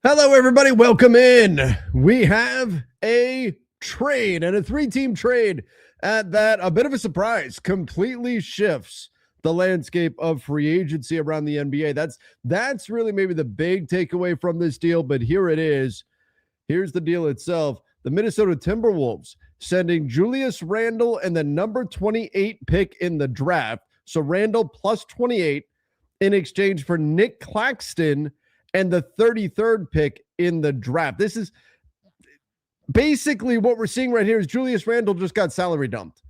Hello, everybody. Welcome in. We have a trade and a three-team trade at that. A bit of a surprise. Completely shifts the landscape of free agency around the NBA. That's really maybe the big takeaway from this deal, but here it is. Here's the deal itself. The Minnesota Timberwolves sending Julius Randle and the number 28 pick in the draft. So Randle plus 28 in exchange for Nick Claxton and the 33rd pick in the draft. This is basically what we're seeing right here is Julius Randle just got salary dumped.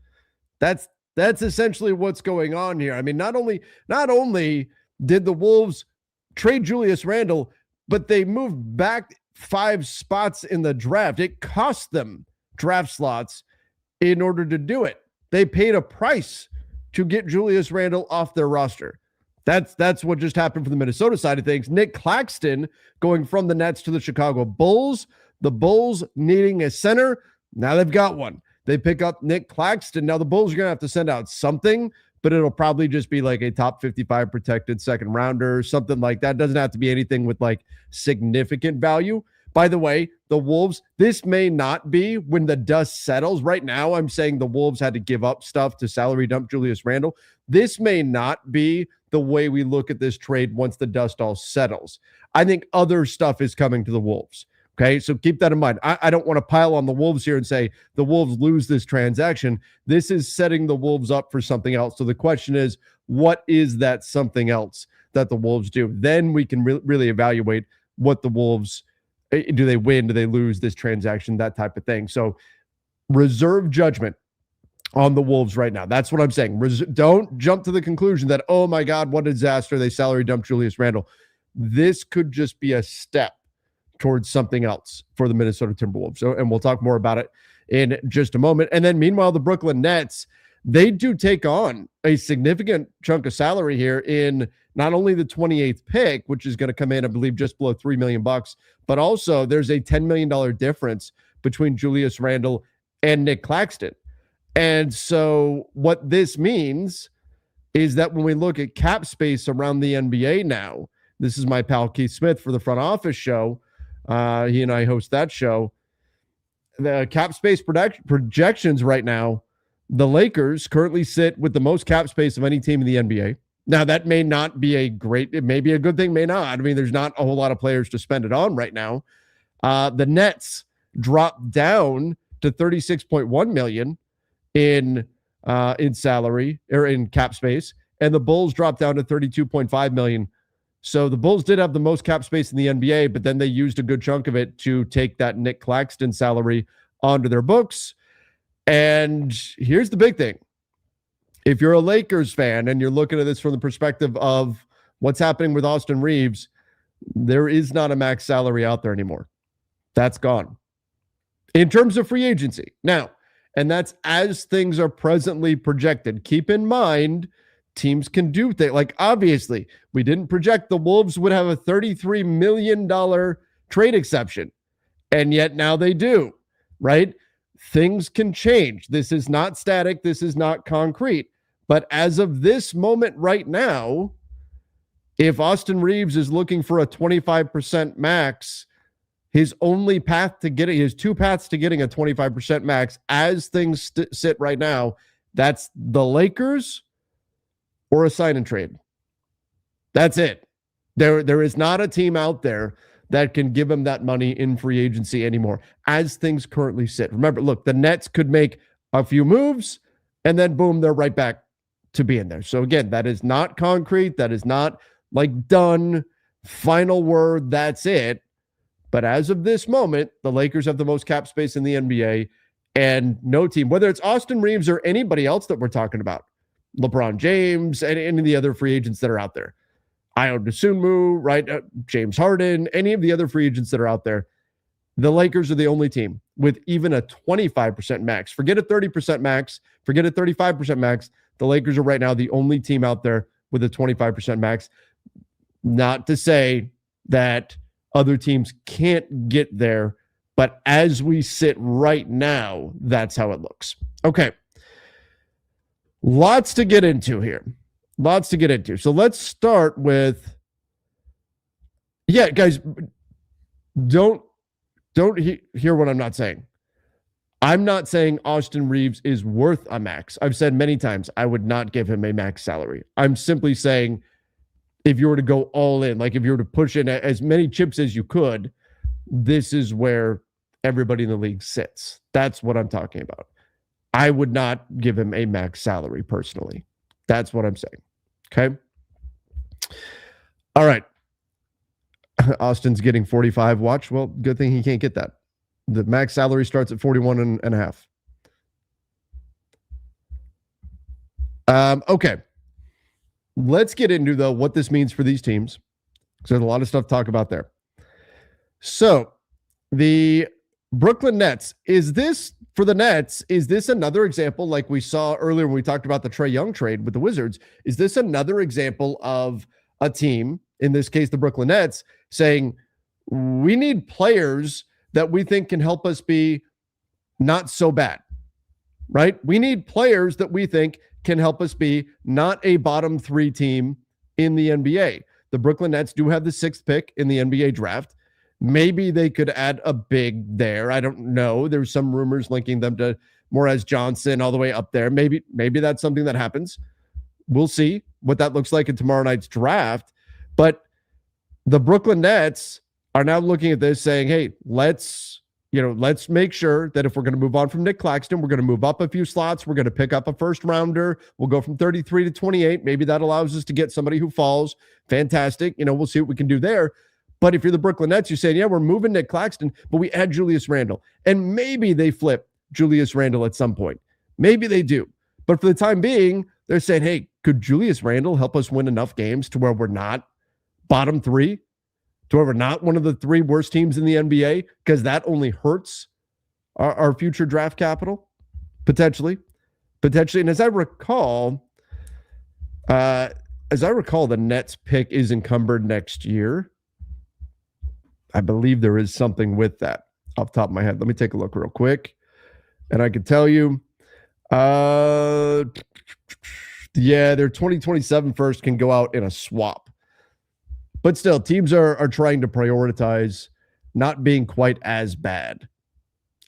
That's essentially what's going on here. I mean, not only did the Wolves trade Julius Randle, but they moved back 5 spots in the draft. It cost them draft slots in order to do it. They paid a price to get Julius Randle off their roster. That's what just happened for the Minnesota side of things. Nick Claxton going from the Nets to the Chicago Bulls. The Bulls needing a center. Now they've got one. They pick up Nick Claxton. Now the Bulls are going to have to send out something, but it'll probably just be like a top 55 protected second rounder, something like that. It doesn't have to be anything with like significant value. By the way, the Wolves, this may not be when the dust settles. Right now, I'm saying the Wolves had to give up stuff to salary dump Julius Randle. This may not be the way we look at this trade once the dust all settles. I think other stuff is coming to the Wolves. Okay, so keep that in mind. I don't want to pile on the Wolves here and say the Wolves lose this transaction. This is setting the Wolves up for something else. So the question is, what is that something else that the Wolves do? Then we can really evaluate what the Wolves, do they win? Do they lose this transaction? That type of thing. So reserve judgment on the Wolves right now. That's what I'm saying. Don't jump to the conclusion that, oh my God, what a disaster. They salary dumped Julius Randle. This could just be a step towards something else for the Minnesota Timberwolves. So, and we'll talk more about it in just a moment. And then meanwhile, the Brooklyn Nets, they do take on a significant chunk of salary here in not only the 28th pick, which is going to come in, I believe, just below $3 million, but also there's a $10 million difference between Julius Randle and Nick Claxton. And so what this means is that when we look at cap space around the NBA now, this is my pal Keith Smith for the Front Office Show. He and I host that show. The cap space projections right now, the Lakers currently sit with the most cap space of any team in the NBA. Now, that may not be it may be a good thing, may not. I mean, there's not a whole lot of players to spend it on right now. The Nets dropped down to $36.1 million in salary or in cap space, and the Bulls dropped down to $32.5 million. So the Bulls did have the most cap space in the NBA, but then they used a good chunk of it to take that Nick Claxton salary onto their books. And here's the big thing. If you're a Lakers fan and you're looking at this from the perspective of what's happening with Austin Reaves, there is not a max salary out there anymore. That's gone. In terms of free agency. Now, and that's as things are presently projected. Keep in mind, teams can do things. Like, obviously, we didn't project the Wolves would have a $33 million trade exception. And yet now they do, right? Things can change. This is not static. This is not concrete. But as of this moment right now, if Austin Reaves is looking for a 25% max, his only path to getting, his two paths to getting a 25% max as things sit right now, that's the Lakers or a sign and trade. That's it. There is not a team out there that can give him that money in free agency anymore as things currently sit. Remember, look, the Nets could make a few moves and then boom, they're right back to being there. So again, that is not concrete. That is not like done, final word, that's it. But as of this moment, the Lakers have the most cap space in the NBA, and no team, whether it's Austin Reaves or anybody else that we're talking about, LeBron James and any of the other free agents that are out there, Ayo Dosunmu, right? James Harden, any of the other free agents that are out there, the Lakers are the only team with even a 25% max. Forget a 30% max. Forget a 35% max. The Lakers are right now the only team out there with a 25% max. Not to say that other teams can't get there, but as we sit right now, that's how it looks. Okay. Lots to get into here. Lots to get into. So let's start with, yeah, guys, don't hear what I'm not saying. I'm not saying Austin Reaves is worth a max. I've said many times I would not give him a max salary. I'm simply saying if you were to go all in, like if you were to push in as many chips as you could, this is where everybody in the league sits. That's what I'm talking about. I would not give him a max salary personally. That's what I'm saying. Okay. All right. Austin's getting 45 watch. Well, good thing he can't get that. The max salary starts at 41 and a half. Okay. Let's get into, though, what this means for these teams. Because there's a lot of stuff to talk about there. So, the Brooklyn Nets, is this another example like we saw earlier when we talked about the Trae Young trade with the Wizards? Is this another example of a team, in this case the Brooklyn Nets, saying we need players that we think can help us be not so bad, right? We need players that we think can help us be not a bottom 3 team in the NBA. The Brooklyn Nets do have the 6th pick in the NBA draft. Maybe they could add a big there. I don't know. There's some rumors linking them to Morez Johnson all the way up there. Maybe that's something that happens. We'll see what that looks like in tomorrow night's draft. But the Brooklyn Nets are now looking at this saying, hey, let's make sure that if we're going to move on from Nick Claxton, we're going to move up a few slots. We're going to pick up a first rounder. We'll go from 33 to 28. Maybe that allows us to get somebody who falls. Fantastic. We'll see what we can do there. But if you're the Brooklyn Nets, you're saying, yeah, we're moving Nick Claxton, but we add Julius Randle. And maybe they flip Julius Randle at some point. Maybe they do. But for the time being, they're saying, hey, could Julius Randle help us win enough games to where we're not bottom 3? To where we're not one of the 3 worst teams in the NBA? Because that only hurts our future draft capital, potentially. And as I recall, the Nets pick is encumbered next year. I believe there is something with that off the top of my head. Let me take a look real quick. And I can tell you, their 2027 first can go out in a swap. But still, teams are trying to prioritize not being quite as bad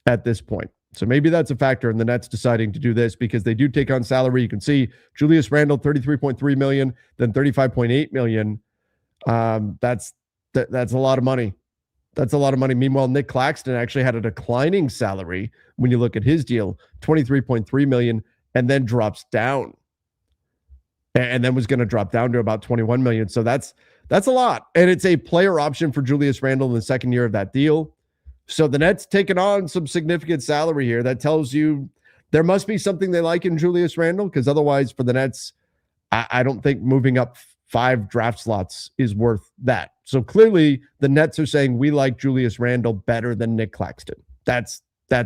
at this point. So maybe that's a factor in the Nets deciding to do this because they do take on salary. You can see Julius Randle, $33.3 million, then $35.8 million. That's a lot of money. That's a lot of money. Meanwhile, Nick Claxton actually had a declining salary when you look at his deal, $23.3 million, and then drops down. And then was going to drop down to about $21 million. So that's a lot. And it's a player option for Julius Randle in the second year of that deal. So the Nets taking on some significant salary here. That tells you there must be something they like in Julius Randle, because otherwise for the Nets, I don't think moving up 5 draft slots is worth that. So clearly the Nets are saying we like Julius Randle better than Nick Claxton. That's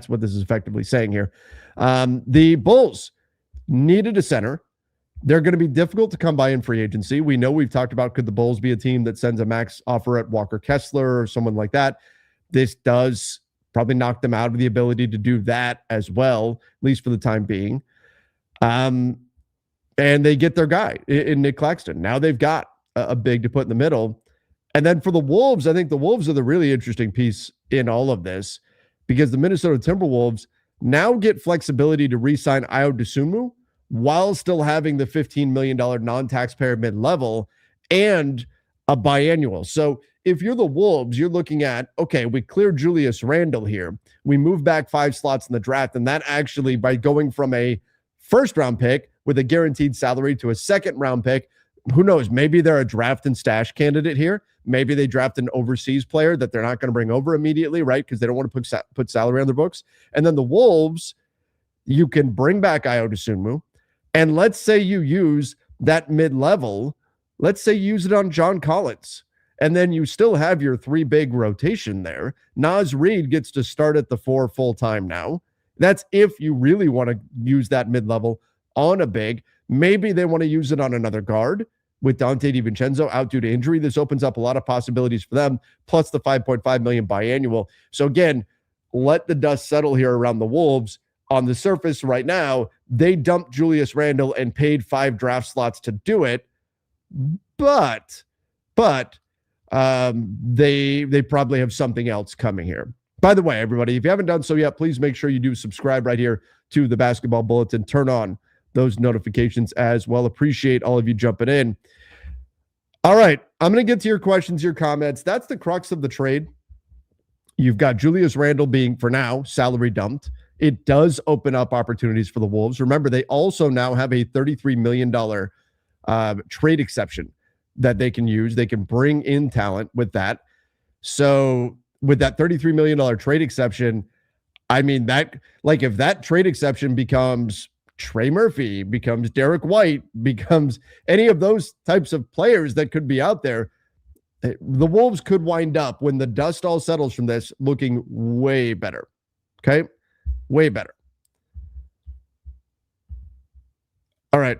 what this is effectively saying here. The Bulls needed a center. They're going to be difficult to come by in free agency. We know we've talked about, could the Bulls be a team that sends a max offer at Walker Kessler or someone like that? This does probably knock them out of the ability to do that as well, at least for the time being. And they get their guy in Nick Claxton. Now they've got a big to put in the middle. And then for the Wolves, I think the Wolves are the really interesting piece in all of this, because the Minnesota Timberwolves now get flexibility to re-sign Ayo Dosunmu while still having the $15 million non-taxpayer mid-level and a biannual. So if you're the Wolves, you're looking at, okay, we cleared Julius Randle here. We move back 5 slots in the draft, and that actually, by going from a first-round pick with a guaranteed salary to a second-round pick, who knows, maybe they're a draft and stash candidate here. Maybe they draft an overseas player that they're not going to bring over immediately, right? Because they don't want to put salary on their books. And then the Wolves, you can bring back Ayo Dosunmu, and let's say you use that mid-level, let's say you use it on John Collins, and then you still have your 3 big rotation there. Nas Reed gets to start at the 4 full-time now. That's if you really want to use that mid-level on a big. Maybe they want to use it on another guard with Dante DiVincenzo out due to injury. This opens up a lot of possibilities for them, plus the $5.5 million biannual. So again, let the dust settle here around the Wolves. On the surface right now, they dumped Julius Randle and paid 5 draft slots to do it. But they probably have something else coming here. By the way, everybody, if you haven't done so yet, please make sure you do subscribe right here to the Basketball Bulletin. Turn on those notifications as well. Appreciate all of you jumping in. All right, I'm going to get to your questions, your comments. That's the crux of the trade. You've got Julius Randle being, for now, salary dumped. It does open up opportunities for the Wolves. Remember, they also now have a $33 million trade exception that they can use. They can bring in talent with that. So with that $33 million trade exception, I mean, that, like, if that trade exception becomes Trey Murphy, becomes Derek White, becomes any of those types of players that could be out there, the Wolves could wind up, when the dust all settles from this, looking way better. Okay? Way better. All right.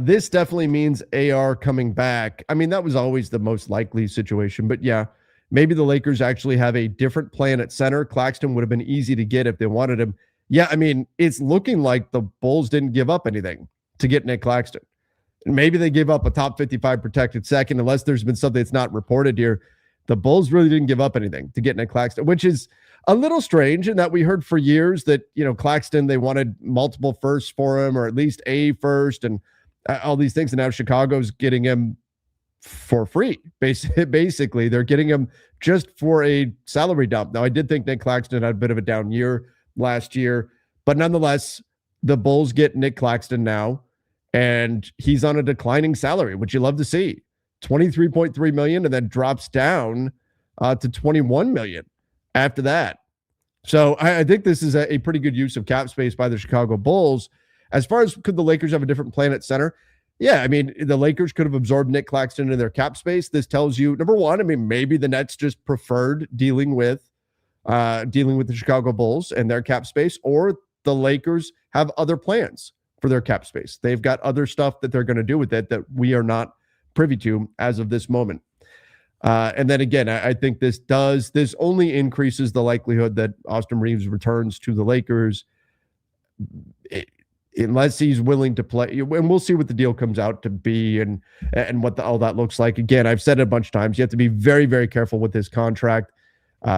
This definitely means AR coming back. I mean, that was always the most likely situation, but yeah, maybe the Lakers actually have a different plan at center. Claxton would have been easy to get if they wanted him. Yeah, I mean, it's looking like the Bulls didn't give up anything to get Nick Claxton. Maybe they gave up a top 55 protected second, unless there's been something that's not reported here. The Bulls really didn't give up anything to get Nick Claxton, which is a little strange in that we heard for years that, you know, Claxton, they wanted multiple firsts for him, or at least a first, and all these things. And now Chicago's getting him for free. Basically, they're getting him just for a salary dump. Now, I did think Nick Claxton had a bit of a down year last year, but nonetheless, the Bulls get Nick Claxton now, and he's on a declining salary, which you love to see. $23.3 million, and then drops down to $21 million after that. So I think this is a pretty good use of cap space by the Chicago Bulls. As far as could the Lakers have a different plan at center? Yeah, I mean, the Lakers could have absorbed Nick Claxton into their cap space. This tells you, number one, I mean, maybe the Nets just preferred dealing with the Chicago Bulls and their cap space, or the Lakers have other plans for their cap space. They've got other stuff that they're going to do with it that we are not privy to as of this moment. And then again, I think this only increases the likelihood that Austin Reaves returns to the Lakers, unless he's willing to play. And we'll see what the deal comes out to be and what all that looks like. Again, I've said it a bunch of times. You have to be very, very careful with his contract.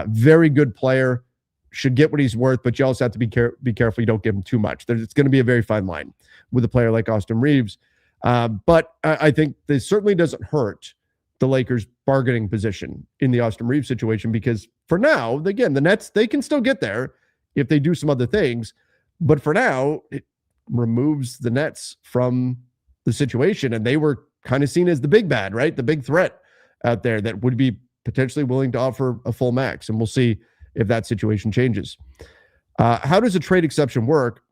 Very good player, should get what he's worth, but you also have to be careful you don't give him too much. It's going to be a very fine line with a player like Austin Reaves. But I think this certainly doesn't hurt the Lakers' bargaining position in the Austin Reaves situation, because for now, again, the Nets, they can still get there if they do some other things. But for now, it removes the Nets from the situation, and they were kind of seen as the big bad, right? The big threat out there that would be potentially willing to offer a full max, and we'll see if that situation changes. How does a trade exception work?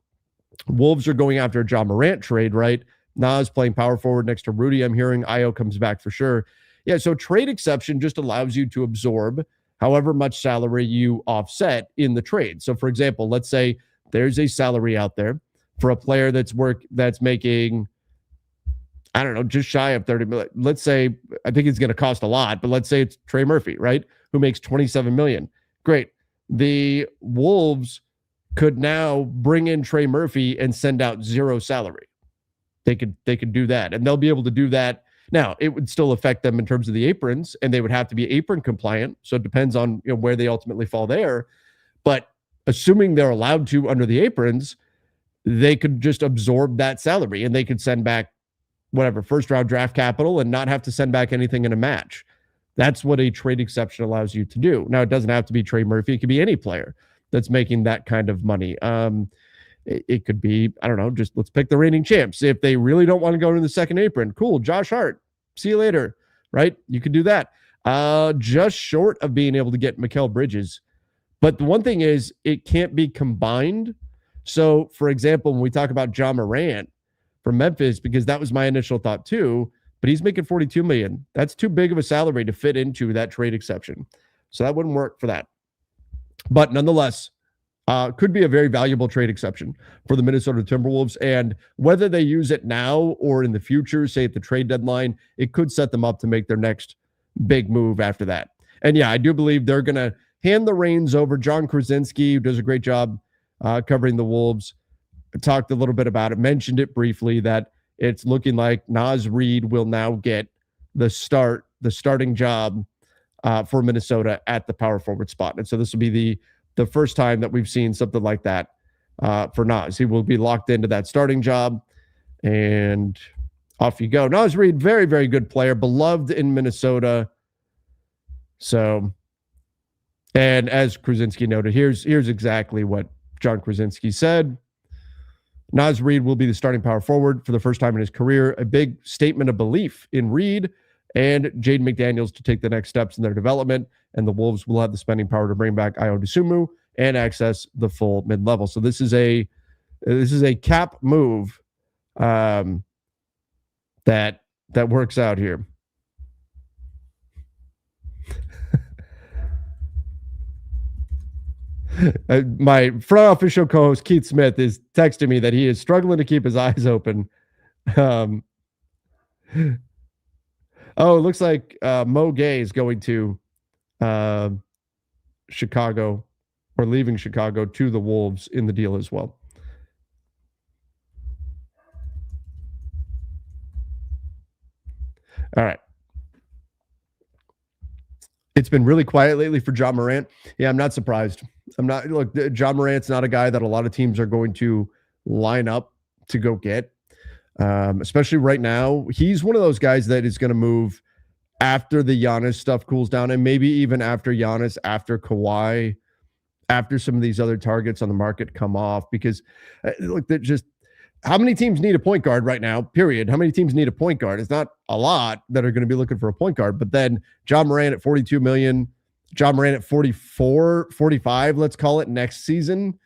Wolves are going after a Ja Morant trade, right? Nas playing power forward next to Rudy. I'm hearing Ayo comes back for sure. Yeah, so trade exception just allows you to absorb however much salary you offset in the trade. So for example, let's say there's a salary out there for a player that's making, I don't know, just shy of 30 million. Let's say, I think it's going to cost a lot, but let's say it's Trey Murphy, right? Who makes 27 million. Great. The Wolves could now bring in Trey Murphy and send out zero salary. They could do that, and they'll be able to do that. Now, it would still affect them in terms of the aprons, and they would have to be apron compliant. So it depends on, you know, where they ultimately fall there. But assuming they're allowed to under the aprons, they could just absorb that salary, and they could send back whatever first round draft capital and not have to send back anything in a match. That's what a trade exception allows you to do. Now, it doesn't have to be Trey Murphy. It could be any player that's making that kind of money. It could be, I don't know, just let's pick the reigning champs. If they really don't want to go into the second apron, cool, Josh Hart, see you later, right? You could do that. Just short of being able to get Mikal Bridges. But the one thing is, it can't be combined. So, for example, when we talk about Ja Morant from Memphis, because that was my initial thought too, but he's making $42 million. That's too big of a salary to fit into that trade exception. So that wouldn't work for that. But nonetheless, could be a very valuable trade exception for the Minnesota Timberwolves. And whether they use it now or in the future, say at the trade deadline, it could set them up to make their next big move after that. And yeah, I do believe they're going to hand the reins over. John Krasinski, who does a great job covering the Wolves, talked a little bit about it, mentioned it briefly, that it's looking like Nas Reed will now get the start the starting job for Minnesota at the power forward spot. And so this will be the first time that we've seen something like that for Nas. He will be locked into that starting job, and off you go. Nas Reed, very, very good player, beloved in Minnesota. So, and as Krasinski noted, here's exactly what John Krasinski said. Nas Reed will be the starting power forward for the first time in his career, a big statement of belief in Reed and Jaden McDaniels to take the next steps in their development, and the Wolves will have the spending power to bring back Ayo Dosunmu and access the full mid-level. So this is a cap move that works out here. My front office show co-host Keith Smith is texting me that he is struggling to keep his eyes open. Oh, it looks like Mo Gay is going to Chicago, or leaving Chicago to the Wolves in the deal as well. All right. It's been really quiet lately for Ja Morant. Yeah, I'm not surprised. Look, Ja Morant's not a guy that a lot of teams are going to line up to go get. Especially right now. He's one of those guys that is going to move after the Giannis stuff cools down, and maybe even after Giannis, after Kawhi, after some of these other targets on the market come off. Because look, that just, how many teams need a point guard right now, period? How many teams need a point guard? It's not a lot that are going to be looking for a point guard. But then Ja Morant at $42 million, Ja Morant at 44, 45, let's call it, next season.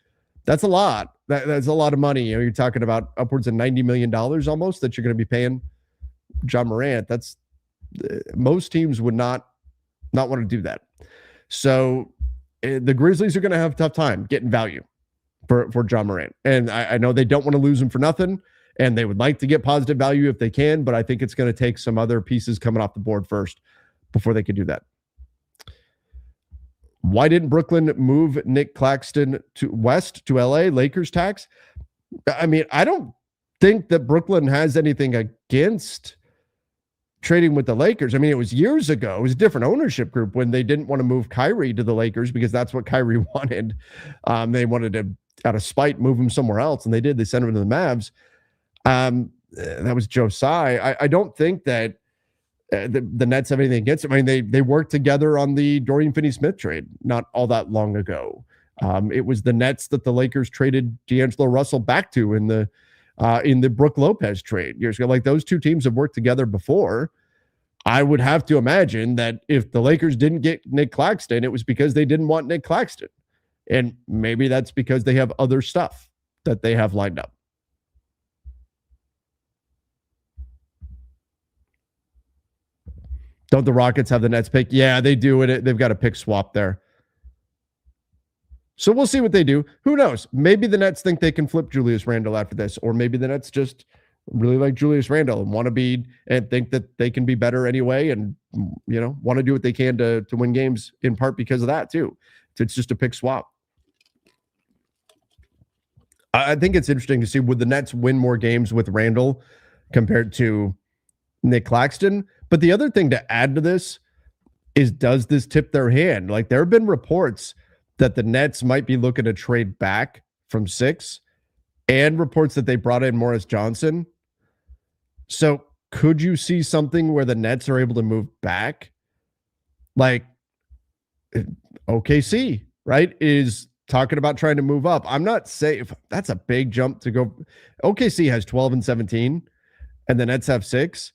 That's a lot. That's a lot of money. You know, you're talking about upwards of $90 million almost that you're going to be paying Ja Morant. That's, most teams would not want to do that. So the Grizzlies are going to have a tough time getting value for Ja Morant. And I know they don't want to lose him for nothing, and they would like to get positive value if they can, but I think it's going to take some other pieces coming off the board first before they could do that. Why didn't Brooklyn move Nick Claxton to LA? Lakers tax? I mean, I don't think that Brooklyn has anything against trading with the Lakers. I mean, it was years ago. It was a different ownership group when they didn't want to move Kyrie to the Lakers because that's what Kyrie wanted. They wanted to, out of spite, move him somewhere else, and they did. They sent him to the Mavs. That was Joe Tsai. I don't think that the Nets have anything against him. I mean, they worked together on the Dorian Finney-Smith trade not all that long ago. It was the Nets that the Lakers traded D'Angelo Russell back to in the Brook Lopez trade years ago. Like, those two teams have worked together before. I would have to imagine that if the Lakers didn't get Nick Claxton, it was because they didn't want Nick Claxton. And maybe that's because they have other stuff that they have lined up. Don't the Rockets have the Nets pick? Yeah, they do. They've got a pick swap there. So we'll see what they do. Who knows? Maybe the Nets think they can flip Julius Randle after this, or maybe the Nets just really like Julius Randle and want to be, and think that they can be better anyway, and, you know, want to do what they can to win games in part because of that too. It's just a pick swap. I think it's interesting to see, would the Nets win more games with Randle compared to Nick Claxton? But the other thing to add to this is, does this tip their hand? Like, there have been reports that the Nets might be looking to trade back from 6, and reports that they brought in Morris Johnson. So could you see something where the Nets are able to move back? Like, OKC, right, is talking about trying to move up. I'm not saying that's a big jump to go. OKC has 12 and 17, and the Nets have 6.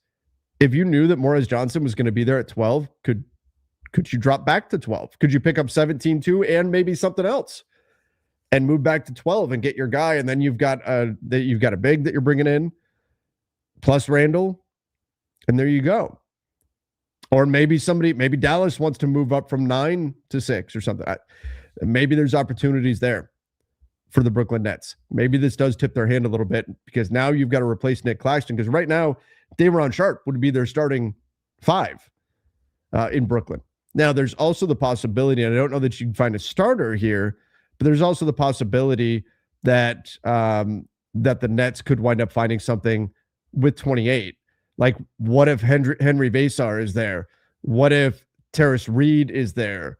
If you knew that Morris Johnson was going to be there at 12, could you drop back to 12? Could you pick up 17 too, and maybe something else, and move back to 12 and get your guy? And then you've got a big that you're bringing in plus Randle, and there you go. Or maybe Dallas wants to move up from 9 to 6 or something. Maybe there's opportunities there for the Brooklyn Nets. Maybe this does tip their hand a little bit, because now you've got to replace Nick Claxton, because right now Day'Ron Sharpe would be their starting 5 in Brooklyn. Now, there's also the possibility, and I don't know that you can find a starter here, but there's also the possibility that that the Nets could wind up finding something with 28. Like, what if Henry Vesar is there? What if Terrace Reed is there?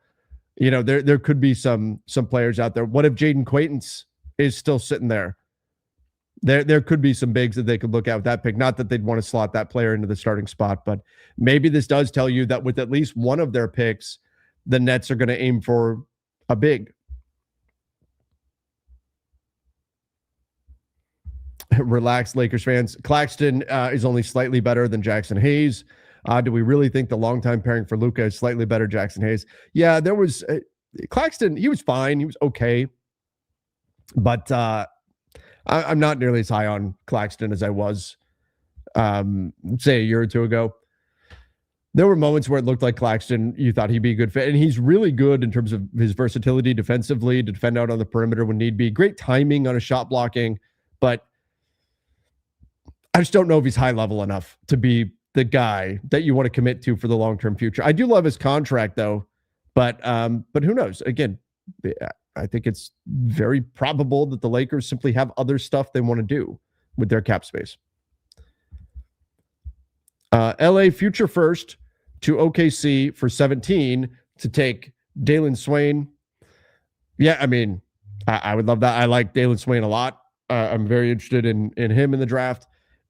There could be some players out there. What if Jaden Quaintance is still sitting there? There could be some bigs that they could look at with that pick. Not that they'd want to slot that player into the starting spot, but maybe this does tell you that with at least one of their picks, the Nets are going to aim for a big. Relax, Lakers fans. Claxton is only slightly better than Jackson Hayes. Do we really think the longtime pairing for Luka is slightly better Jackson Hayes? Yeah, there was Claxton. He was fine. He was okay. But I'm not nearly as high on Claxton as I was, say, a year or two ago. There were moments where it looked like Claxton, you thought he'd be a good fit. And he's really good in terms of his versatility defensively, to defend out on the perimeter when need be. Great timing on his shot blocking. But I just don't know if he's high level enough to be the guy that you want to commit to for the long-term future. I do love his contract, though. But who knows? Again, I think it's very probable that the Lakers simply have other stuff they want to do with their cap space. LA future first to OKC for 17 to take Dalen Swain. Yeah, I mean, I would love that. I like Dalen Swain a lot. I'm very interested in him in the draft.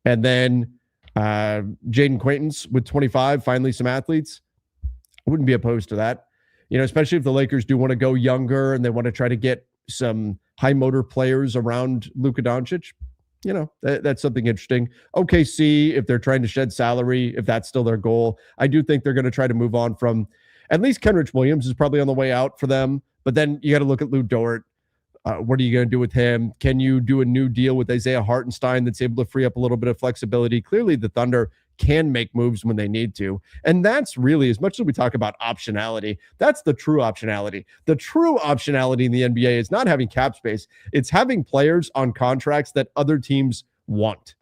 And then Jaden Quaintance with 25, finally some athletes. I wouldn't be opposed to that. Especially if the Lakers do want to go younger and they want to try to get some high motor players around Luka Doncic. That's something interesting. OKC, if they're trying to shed salary, if that's still their goal, I do think they're going to try to move on from at least Kenrich Williams is probably on the way out for them. But then you got to look at Lou Dort. What are you going to do with him? Can you do a new deal with Isaiah Hartenstein that's able to free up a little bit of flexibility? Clearly, the Thunder can make moves when they need to. And that's really, as much as we talk about optionality, that's the true optionality. The true optionality in the NBA is not having cap space. It's having players on contracts that other teams want,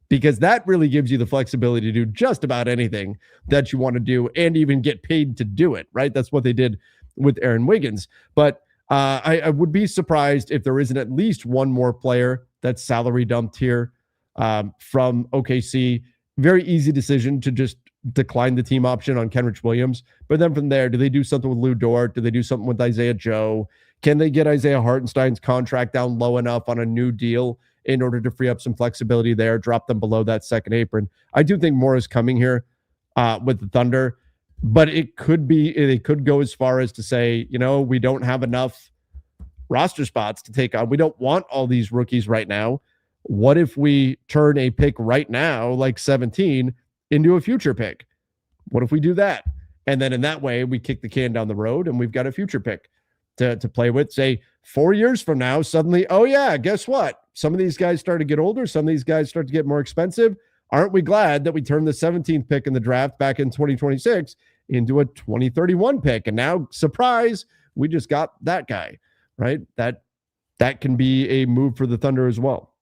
because that really gives you the flexibility to do just about anything that you want to do and even get paid to do it, right? That's what they did with Aaron Wiggins. But I would be surprised if there isn't at least one more player that's salary dumped here from OKC. Very easy decision to just decline the team option on Kenrich Williams. But then from there, do they do something with Lou Dort? Do they do something with Isaiah Joe? Can they get Isaiah Hartenstein's contract down low enough on a new deal in order to free up some flexibility there, drop them below that second apron? I do think more is coming here with the Thunder, but they could go as far as to say, we don't have enough roster spots to take on. We don't want all these rookies right now. What if we turn a pick right now, like 17, into a future pick? What if we do that? And then in that way, we kick the can down the road and we've got a future pick to play with. Say 4 years from now, suddenly, oh yeah, guess what? Some of these guys start to get older. Some of these guys start to get more expensive. Aren't we glad that we turned the 17th pick in the draft back in 2026 into a 2031 pick? And now, surprise, we just got that guy, right? That can be a move for the Thunder as well.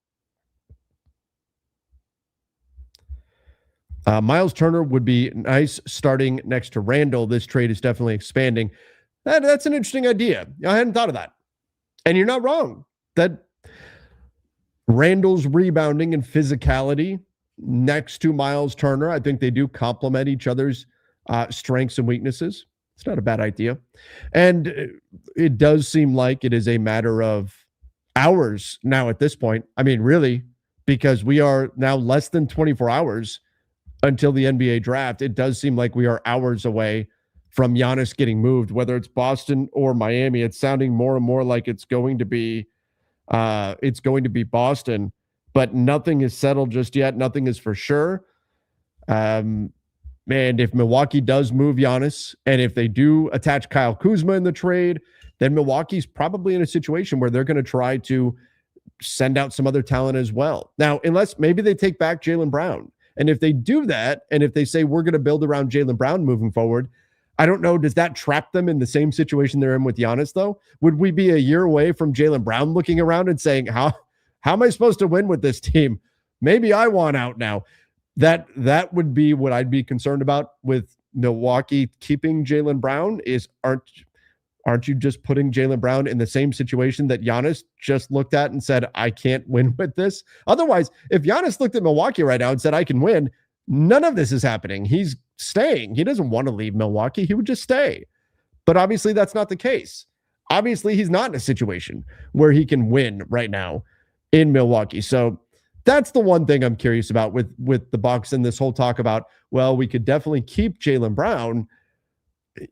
Miles Turner would be nice starting next to Randle. This trade is definitely expanding. That's an interesting idea. I hadn't thought of that. And you're not wrong. That Randle's rebounding and physicality next to Miles Turner, I think they do complement each other's strengths and weaknesses. It's not a bad idea. And it does seem like it is a matter of hours now at this point. I mean, really, because we are now less than 24 hours until the NBA draft. It does seem like we are hours away from Giannis getting moved, whether it's Boston or Miami. It's sounding more and more like it's going to be Boston, but nothing is settled just yet. Nothing is for sure. And if Milwaukee does move Giannis, and if they do attach Kyle Kuzma in the trade, then Milwaukee's probably in a situation where they're going to try to send out some other talent as well. Now, unless maybe they take back Jaylen Brown. And if they do that, and if they say we're going to build around Jaylen Brown moving forward, I don't know, does that trap them in the same situation they're in with Giannis, though? Would we be a year away from Jaylen Brown looking around and saying, how am I supposed to win with this team? Maybe I want out now. That would be what I'd be concerned about with Milwaukee keeping Jaylen Brown is aren't you just putting Jaylen Brown in the same situation that Giannis just looked at and said, I can't win with this? Otherwise, if Giannis looked at Milwaukee right now and said, I can win, none of this is happening. He's staying. He doesn't want to leave Milwaukee. He would just stay. But obviously that's not the case. Obviously he's not in a situation where he can win right now in Milwaukee. So that's the one thing I'm curious about with the Bucks and this whole talk about, well, we could definitely keep Jaylen Brown.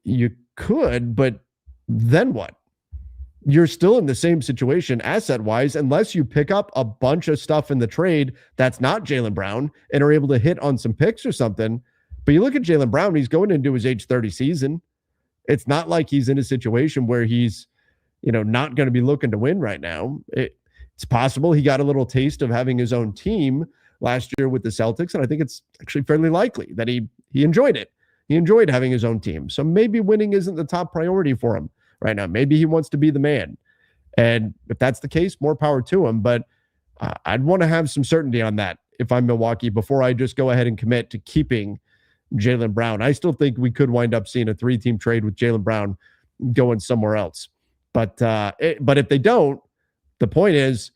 You could, but then what? You're still in the same situation asset-wise unless you pick up a bunch of stuff in the trade that's not Jaylen Brown and are able to hit on some picks or something. But you look at Jaylen Brown, he's going into his age 30 season. It's not like he's in a situation where he's, not going to be looking to win right now. It's possible he got a little taste of having his own team last year with the Celtics, and I think it's actually fairly likely that he enjoyed it. He enjoyed having his own team. So maybe winning isn't the top priority for him right now. Maybe he wants to be the man. And if that's the case, more power to him. But I'd want to have some certainty on that if I'm Milwaukee before I just go ahead and commit to keeping Jaylen Brown. I still think we could wind up seeing a 3-team trade with Jaylen Brown going somewhere else. But if they don't, the point is,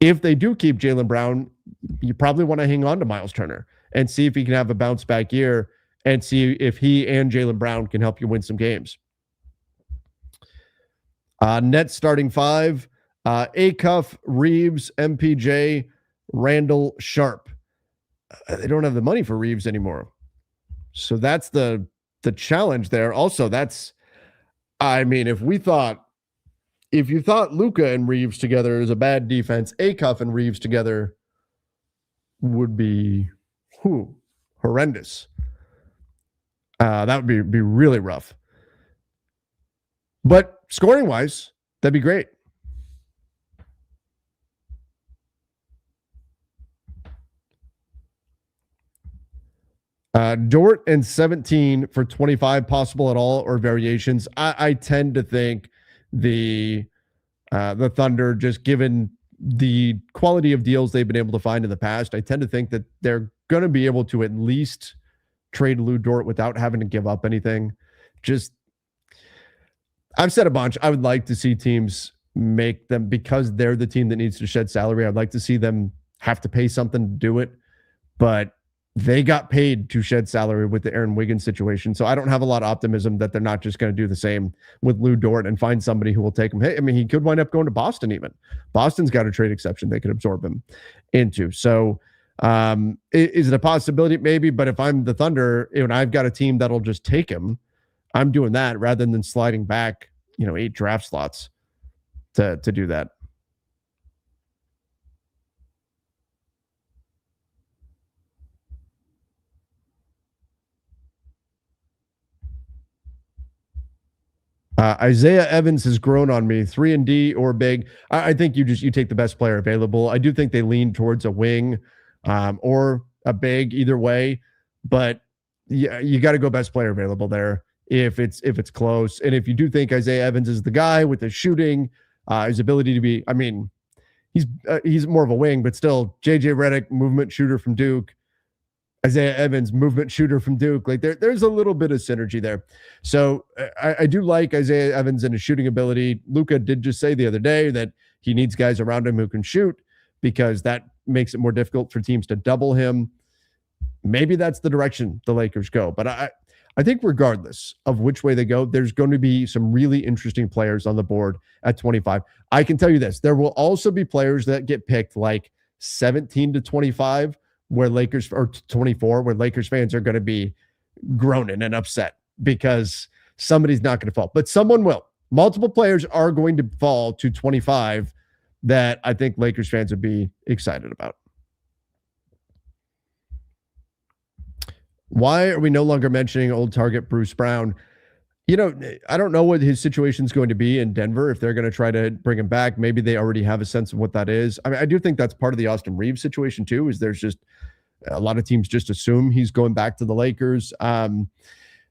if they do keep Jaylen Brown, you probably want to hang on to Miles Turner and see if he can have a bounce back year and see if he and Jaylen Brown can help you win some games. Nets starting 5, Acuff, Reeves, MPJ, Randle, Sharp. They don't have the money for Reeves anymore. So that's the challenge there. Also, if you thought Luka and Reeves together is a bad defense, Acuff and Reeves together would be horrendous. That would be really rough. But scoring wise, that'd be great. Dort and 17 for 25 possible at all or variations. I tend to think the Thunder, just given the quality of deals they've been able to find in the past, I tend to think that they're going to be able to at least trade Lou Dort without having to give up anything. I've said a bunch. I would like to see teams make them, because they're the team that needs to shed salary. I'd like to see them have to pay something to do it, but they got paid to shed salary with the Aaron Wiggins situation. So I don't have a lot of optimism that they're not just going to do the same with Lou Dort and find somebody who will take him. Hey, I mean, he could wind up going to Boston even. Boston's got a trade exception they could absorb him into. So is it a possibility? Maybe, but if I'm the Thunder and I've got a team that'll just take him, I'm doing that rather than sliding back, 8 draft slots to do that. Isaiah Evans has grown on me. 3-and-D or big. I think you take the best player available. I do think they lean towards a wing or a big, either way. But you got to go best player available there if it's close. And if you do think Isaiah Evans is the guy with the shooting, his ability to be, he's more of a wing, but still JJ Redick, movement shooter from Duke. Isaiah Evans, movement shooter from Duke. Like there's a little bit of synergy there. So I do like Isaiah Evans and his shooting ability. Luka did just say the other day that he needs guys around him who can shoot, because that makes it more difficult for teams to double him. Maybe that's the direction the Lakers go. But I think regardless of which way they go, there's going to be some really interesting players on the board at 25. I can tell you this. There will also be players that get picked like 17 to 25, where Lakers, or 24, where Lakers fans are going to be groaning and upset because somebody's not going to fall, but someone will. Multiple players are going to fall to 25 that I think Lakers fans would be excited about. Why are we no longer mentioning old target Bruce Brown? I don't know what his situation is going to be in Denver, if they're going to try to bring him back. Maybe they already have a sense of what that is. I do think that's part of the Austin Reaves situation too, is there's just a lot of teams just assume he's going back to the Lakers.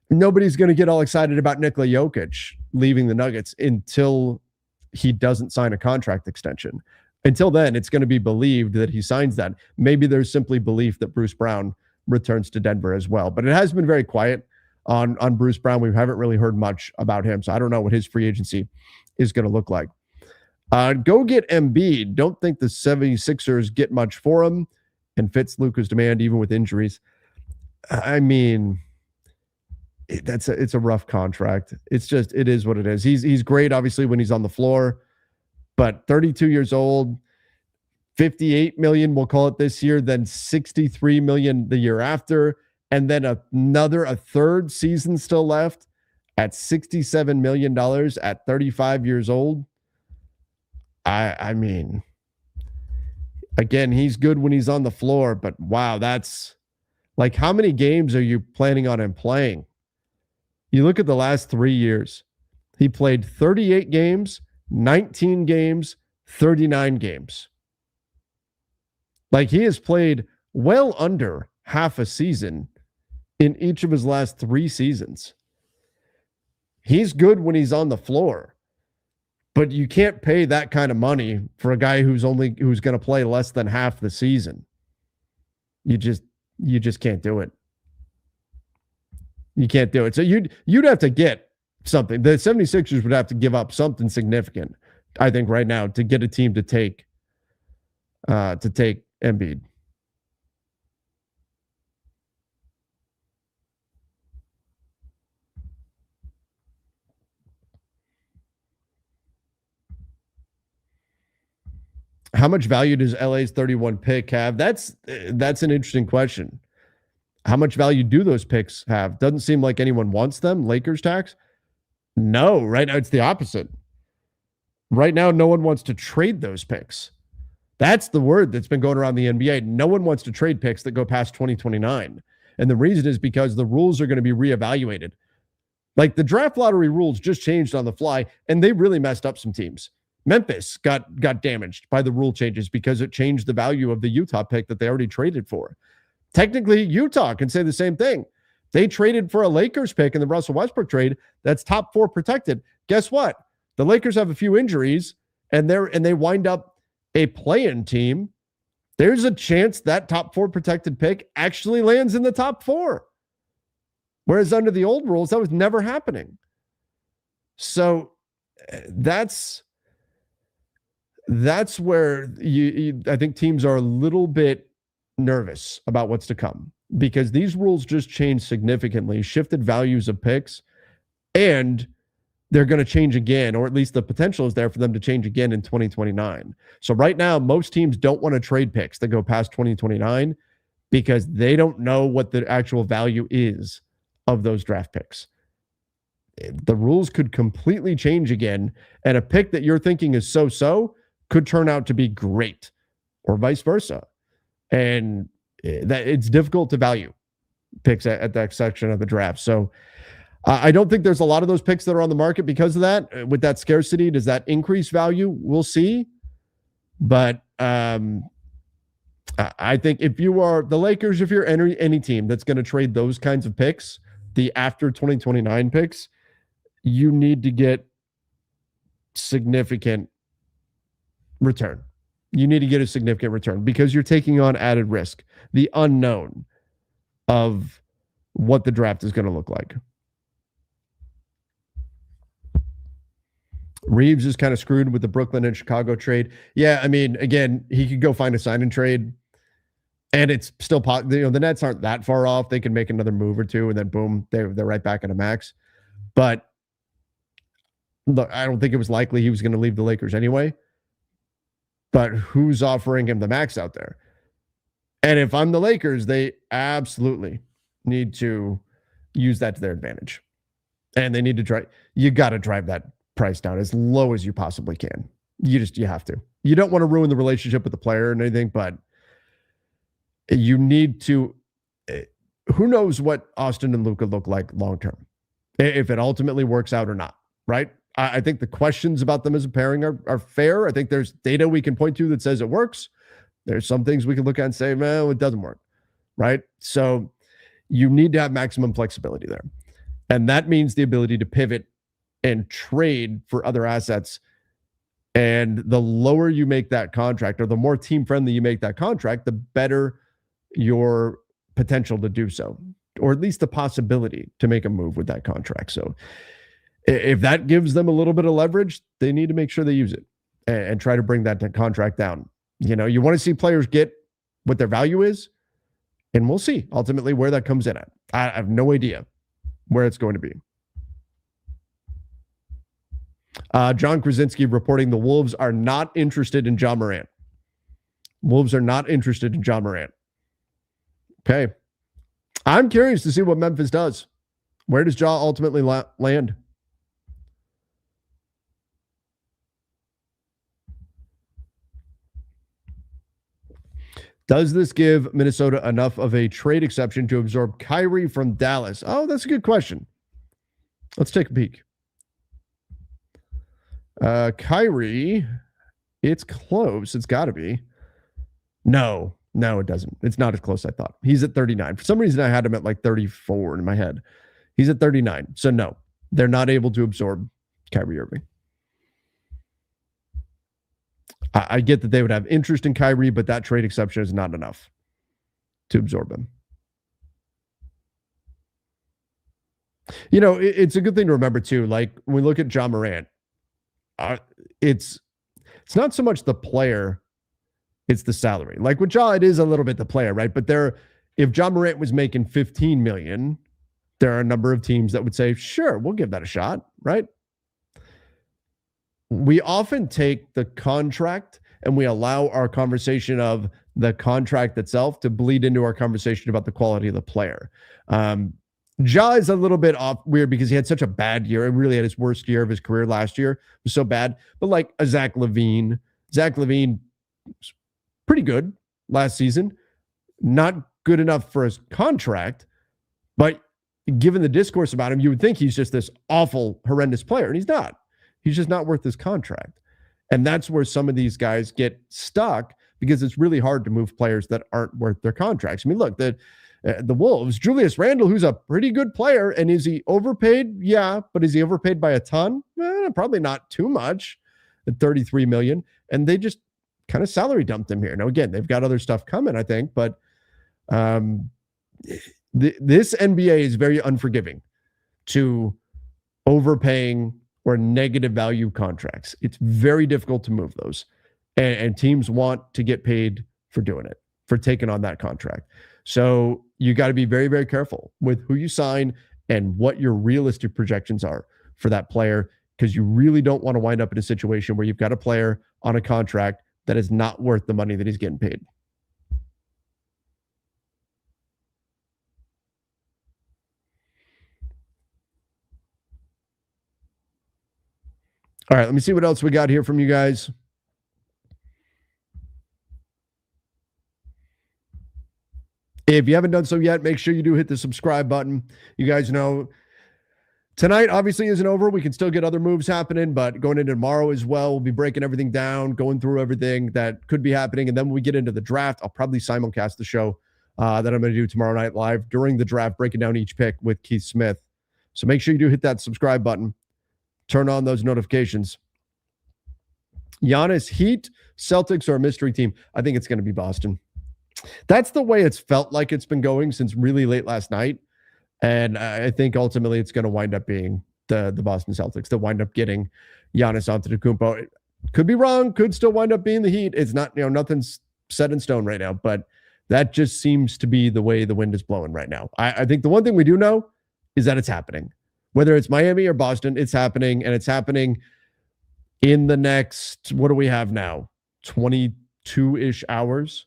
Nobody's going to get all excited about Nikola Jokic leaving the Nuggets until he doesn't sign a contract extension. Until then, it's going to be believed that he signs that. Maybe there's simply belief that Bruce Brown returns to Denver as well. But it has been very quiet on Bruce Brown. We haven't really heard much about him, so I don't know what his free agency is going to look like. Go get Embiid. Don't think the 76ers get much for him and fits Luka's demand even with injuries. I mean, it's a rough contract. It is what it is. He's great, obviously, when he's on the floor, but 32 years old, 58 million, we'll call it this year, then 63 million the year after, and then a third season still left at $67 million at 35 years old. I mean, again, he's good when he's on the floor, but wow, that's like, how many games are you planning on him playing? You look at the last 3 years, he played 38 games, 19 games, 39 games. Like, he has played well under half a season in each of his last 3 seasons. He's good when he's on the floor, but you can't pay that kind of money for a guy who's going to play less than half the season. You just can't do it. You can't do it. So you'd have to get something. The 76ers would have to give up something significant, I think, right now to get a team to take Embiid. How much value does LA's 31 pick have? That's an interesting question. How much value do those picks have? Doesn't seem like anyone wants them. Lakers tax? No, right now it's the opposite. Right now, no one wants to trade those picks. That's the word that's been going around the NBA. No one wants to trade picks that go past 2029. And the reason is because the rules are going to be reevaluated. Like, the draft lottery rules just changed on the fly, and they really messed up some teams. Memphis got damaged by the rule changes because it changed the value of the Utah pick that they already traded for. Technically, Utah can say the same thing. They traded for a Lakers pick in the Russell Westbrook trade that's top 4 protected. Guess what? The Lakers have a few injuries, and they wind up a play-in team. There's a chance that top 4 protected pick actually lands in the top 4. Whereas under the old rules, that was never happening. So that's where I think teams are a little bit nervous about what's to come, because these rules just changed significantly, shifted values of picks, and they're going to change again, or at least the potential is there for them to change again in 2029. So right now, most teams don't want to trade picks that go past 2029 because they don't know what the actual value is of those draft picks. The rules could completely change again, and a pick that you're thinking is so-so could turn out to be great, or vice versa. And that it's difficult to value picks at that section of the draft. So I don't think there's a lot of those picks that are on the market because of that. With that scarcity, does that increase value? We'll see. But I think if you are the Lakers, if you're any team that's going to trade those kinds of picks, the after 2029 picks, you need to get significant return. You need to get a significant return because you're taking on added risk, the unknown of what the draft is going to look like. Reaves is kind of screwed with the Brooklyn and Chicago trade. Yeah, I mean, again, he could go find a sign and trade, and it's still the Nets aren't that far off. They can make another move or two, and then boom, they're right back at a max. But look, I don't think it was likely he was going to leave the Lakers anyway. But who's offering him the max out there? And if I'm the Lakers, they absolutely need to use that to their advantage. And they need to you got to drive that price down as low as you possibly can. You have to. You don't want to ruin the relationship with the player and anything, but you need to. Who knows what Austin and Luka look like long term, if it ultimately works out or not, right? I think the questions about them as a pairing are fair. I think there's data we can point to that says it works. There's some things we can look at and say, well, it doesn't work, right? So you need to have maximum flexibility there. And that means the ability to pivot and trade for other assets. And the lower you make that contract, or the more team-friendly you make that contract, the better your potential to do so, or at least the possibility to make a move with that contract. So if that gives them a little bit of leverage, they need to make sure they use it and try to bring that contract down. You want to see players get what their value is, and we'll see ultimately where that comes in at. I have no idea, where it's going to be. John Krasinski reporting the Wolves are not interested in Ja Morant. Wolves are not interested in Ja Morant. Okay. I'm curious to see what Memphis does. Where does Ja ultimately land? Does this give Minnesota enough of a trade exception to absorb Kyrie from Dallas? Oh, that's a good question. Let's take a peek. Kyrie, it's close. It's got to be. No, it doesn't. It's not as close as I thought. He's at 39. For some reason, I had him at like 34 in my head. He's at 39. So no, they're not able to absorb Kyrie Irving. I get that they would have interest in Kyrie, but that trade exception is not enough to absorb him. You know, it's a good thing to remember too. Like when we look at Ja Morant, it's not so much the player, it's the salary. Like with Ja, it is a little bit the player, right? But if Ja Morant was making $15 million, there are a number of teams that would say, sure, we'll give that a shot, right? We often take the contract and we allow our conversation of the contract itself to bleed into our conversation about the quality of the player. Ja is a little bit off weird because he had such a bad year and really had his worst year of his career last year. It was so bad. But like a Zach LaVine was pretty good last season. Not good enough for his contract, but given the discourse about him, you would think he's just this awful, horrendous player, and he's not. He's just not worth his contract. And that's where some of these guys get stuck because it's really hard to move players that aren't worth their contracts. I mean, look, the Wolves, Julius Randle, who's a pretty good player, and is he overpaid? Yeah, but is he overpaid by a ton? Probably not too much at $33 million. And they just kind of salary dumped him here. Now, again, they've got other stuff coming, I think, but this NBA is very unforgiving to overpaying or negative value contracts. It's very difficult to move those. And teams want to get paid for doing it, for taking on that contract. So you got to be very, very careful with who you sign and what your realistic projections are for that player, because you really don't want to wind up in a situation where you've got a player on a contract that is not worth the money that he's getting paid. All right, let me see what else we got here from you guys. If you haven't done so yet, make sure you do hit the subscribe button. You guys know tonight obviously isn't over. We can still get other moves happening, but going into tomorrow as well, we'll be breaking everything down, going through everything that could be happening. And then when we get into the draft, I'll probably simulcast the show that I'm going to do tomorrow night live during the draft, breaking down each pick with Keith Smith. So make sure you do hit that subscribe button. Turn on those notifications. Giannis, Heat, Celtics, or a mystery team? I think it's going to be Boston. That's the way it's felt like it's been going since really late last night. And I think ultimately it's going to wind up being the Boston Celtics that wind up getting Giannis Antetokounmpo. It could be wrong, could still wind up being the Heat. It's not, nothing's set in stone right now, but that just seems to be the way the wind is blowing right now. I think the one thing we do know is that it's happening. Whether it's Miami or Boston, it's happening, and it's happening in the next, what do we have now? 22-ish hours.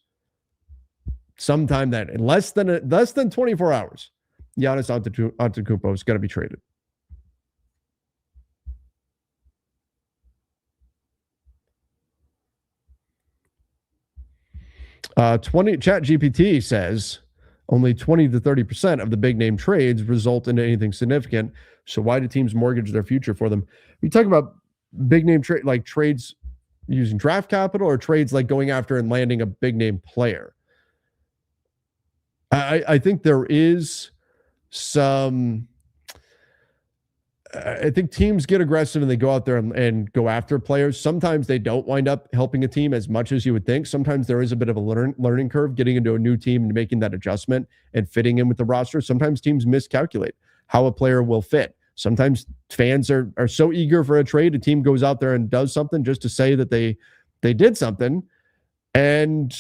Sometime then, in less than 24 hours, Giannis Antetokounmpo is going to be traded. ChatGPT says only 20 to 30% of the big name trades result in anything significant. So why do teams mortgage their future for them? You talk about big name like trades using draft capital, or trades like going after and landing a big name player. I think there is some. I think teams get aggressive and they go out there and go after players. Sometimes they don't wind up helping a team as much as you would think. Sometimes there is a bit of a learning curve getting into a new team and making that adjustment and fitting in with the roster. Sometimes teams miscalculate how a player will fit. Sometimes fans are so eager for a trade, a team goes out there and does something just to say that they did something. And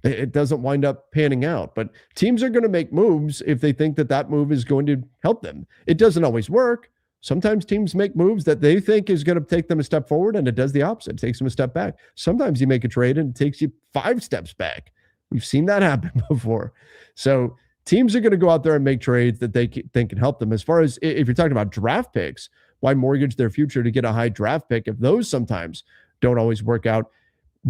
it doesn't wind up panning out. But teams are going to make moves if they think that that move is going to help them. It doesn't always work. Sometimes teams make moves that they think is going to take them a step forward, and it does the opposite. It takes them a step back. Sometimes you make a trade and it takes you 5 steps back. We've seen that happen before. So teams are going to go out there and make trades that they think can help them. As far as if you're talking about draft picks, why mortgage their future to get a high draft pick if those sometimes don't always work out?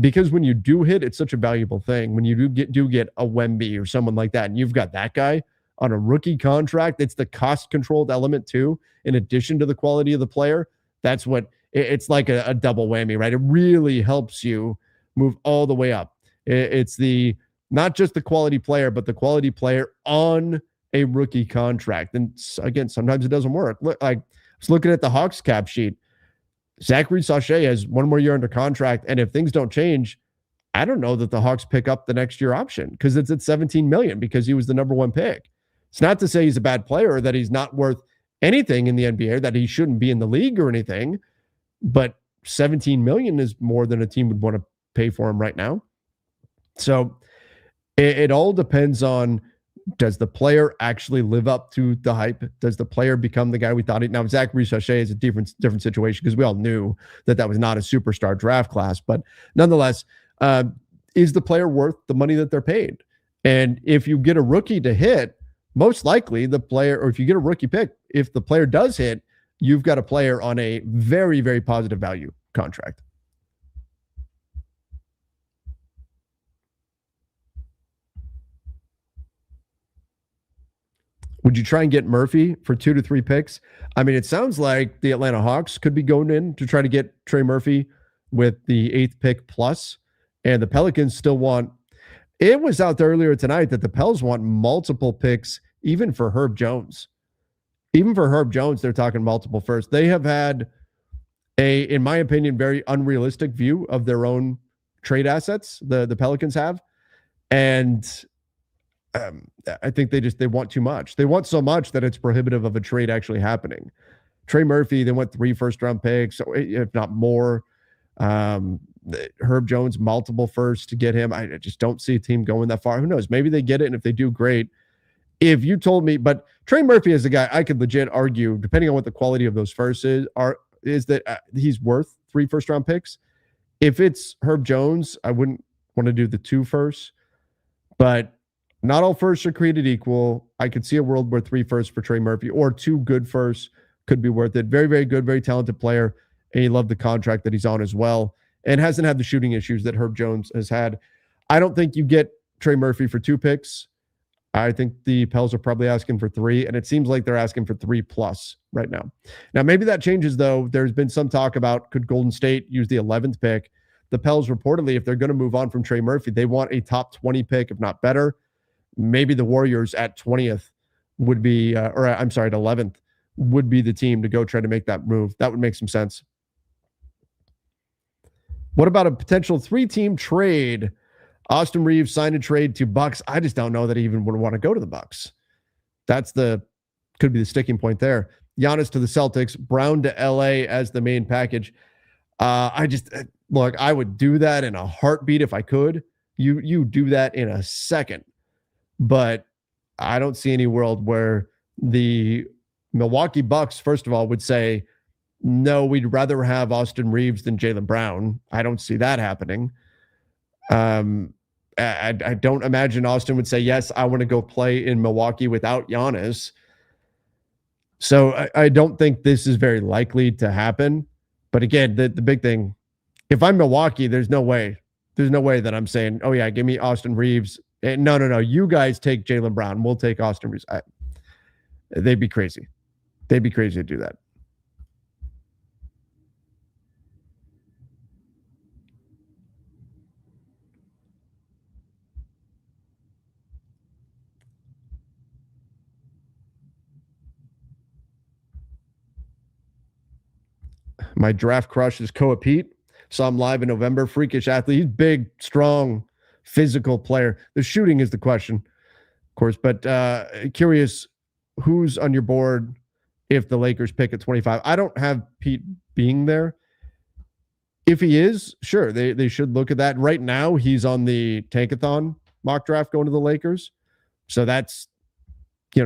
Because when you do hit, it's such a valuable thing. When you do get a Wemby or someone like that, and you've got that guy on a rookie contract, it's the cost controlled element too, in addition to the quality of the player. That's what it's like a double whammy, right? It really helps you move all the way up. It's the not just the quality player, but the quality player on a rookie contract. And again, sometimes it doesn't work. Look, I was looking at the Hawks cap sheet. Zachary Sachet has 1 more year under contract, and if things don't change, I don't know that the Hawks pick up the next year option because it's at $17 million because he was the number 1 pick. It's not to say he's a bad player or that he's not worth anything in the NBA, that he shouldn't be in the league or anything, but $17 million is more than a team would want to pay for him right now. So it all depends on, does the player actually live up to the hype? Does the player become the guy we thought he? Now, Zachary Sachet is a different situation because we all knew that was not a superstar draft class. But nonetheless, is the player worth the money that they're paid? And if you get a rookie to hit, most likely the player, or if you get a rookie pick, if the player does hit, you've got a player on a very, very positive value contract. Would you try and get Murphy for 2 to 3 picks? I mean, it sounds like the Atlanta Hawks could be going in to try to get Trey Murphy with the 8th pick plus, and the Pelicans still want. It was out there earlier tonight that the Pels want multiple picks, even for Herb Jones. Even for Herb Jones, they're talking multiple first. They have had in my opinion, very unrealistic view of their own trade assets. The Pelicans have, and I think they want too much. They want so much that it's prohibitive of a trade actually happening. Trey Murphy, they went 3 first-round picks, if not more. Herb Jones, multiple firsts to get him. I just don't see a team going that far. Who knows? Maybe they get it, and if they do, great. If you told me, but Trey Murphy is a guy I could legit argue, depending on what the quality of those firsts is that he's worth 3 first-round picks. If it's Herb Jones, I wouldn't want to do the 2 firsts, but not all firsts are created equal. I could see a world where 3 firsts for Trey Murphy or 2 good firsts could be worth it. Very, very good, very talented player. And you love the contract that he's on as well, and hasn't had the shooting issues that Herb Jones has had. I don't think you get Trey Murphy for 2 picks. I think the Pels are probably asking for 3, and it seems like they're asking for 3+ right now. Now, maybe that changes, though. There's been some talk about, could Golden State use the 11th pick? The Pels reportedly, if they're going to move on from Trey Murphy, they want a top 20 pick, if not better. Maybe the Warriors at 20th would be, at 11th, would be the team to go try to make that move. That would make some sense. What about a potential 3-team trade? Austin Reaves signed a trade to Bucks. I just don't know that he even would want to go to the Bucks. Could be the sticking point there. Giannis to the Celtics, Brown to LA as the main package. I would do that in a heartbeat if I could. You do that in a second. But I don't see any world where the Milwaukee Bucks, first of all, would say, no, we'd rather have Austin Reaves than Jaylen Brown. I don't see that happening. I don't imagine Austin would say, yes, I want to go play in Milwaukee without Giannis. So I don't think this is very likely to happen. But again, the big thing, if I'm Milwaukee, there's no way that I'm saying, oh yeah, give me Austin Reaves. No. You guys take Jaylen Brown. We'll take Austin Reaves. They'd be crazy. They'd be crazy to do that. My draft crush is Koa Pete. Saw him live in November. Freakish athlete. He's big, strong, physical player. The shooting is the question, of course. But curious, who's on your board if the Lakers pick at 25? I don't have Pete being there. If he is, sure, they should look at that. Right now, he's on the tankathon mock draft going to the Lakers. So that's,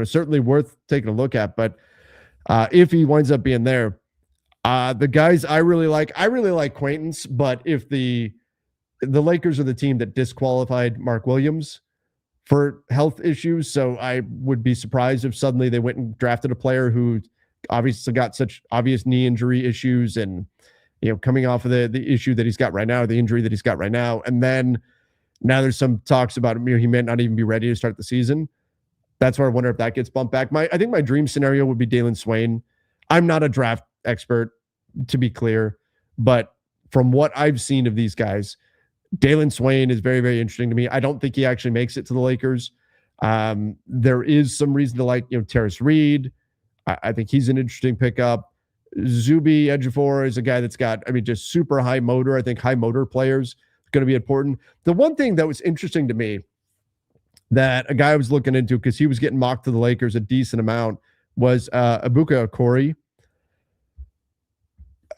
certainly worth taking a look at. But if he winds up being there, the guys I really like Quaintance, but if the Lakers are the team that disqualified Mark Williams for health issues, so I would be surprised if suddenly they went and drafted a player who obviously got such obvious knee injury issues and, coming off of the issue that he's got right now, the injury that he's got right now. And then now there's some talks about him, he may not even be ready to start the season. That's where I wonder if that gets bumped back. I think my dream scenario would be Dalen Swain. I'm not a draft expert, to be clear, but from what I've seen of these guys, Dalen Swain is very, very interesting to me. I don't think he actually makes it to the Lakers. There is some reason to like, Terrace Reed. I think he's an interesting pickup. Zuby Ejiofor is a guy that's got, just super high motor. I think high motor players are going to be important. The one thing that was interesting to me that a guy I was looking into, because he was getting mocked to the Lakers a decent amount, was Ibuka Okori.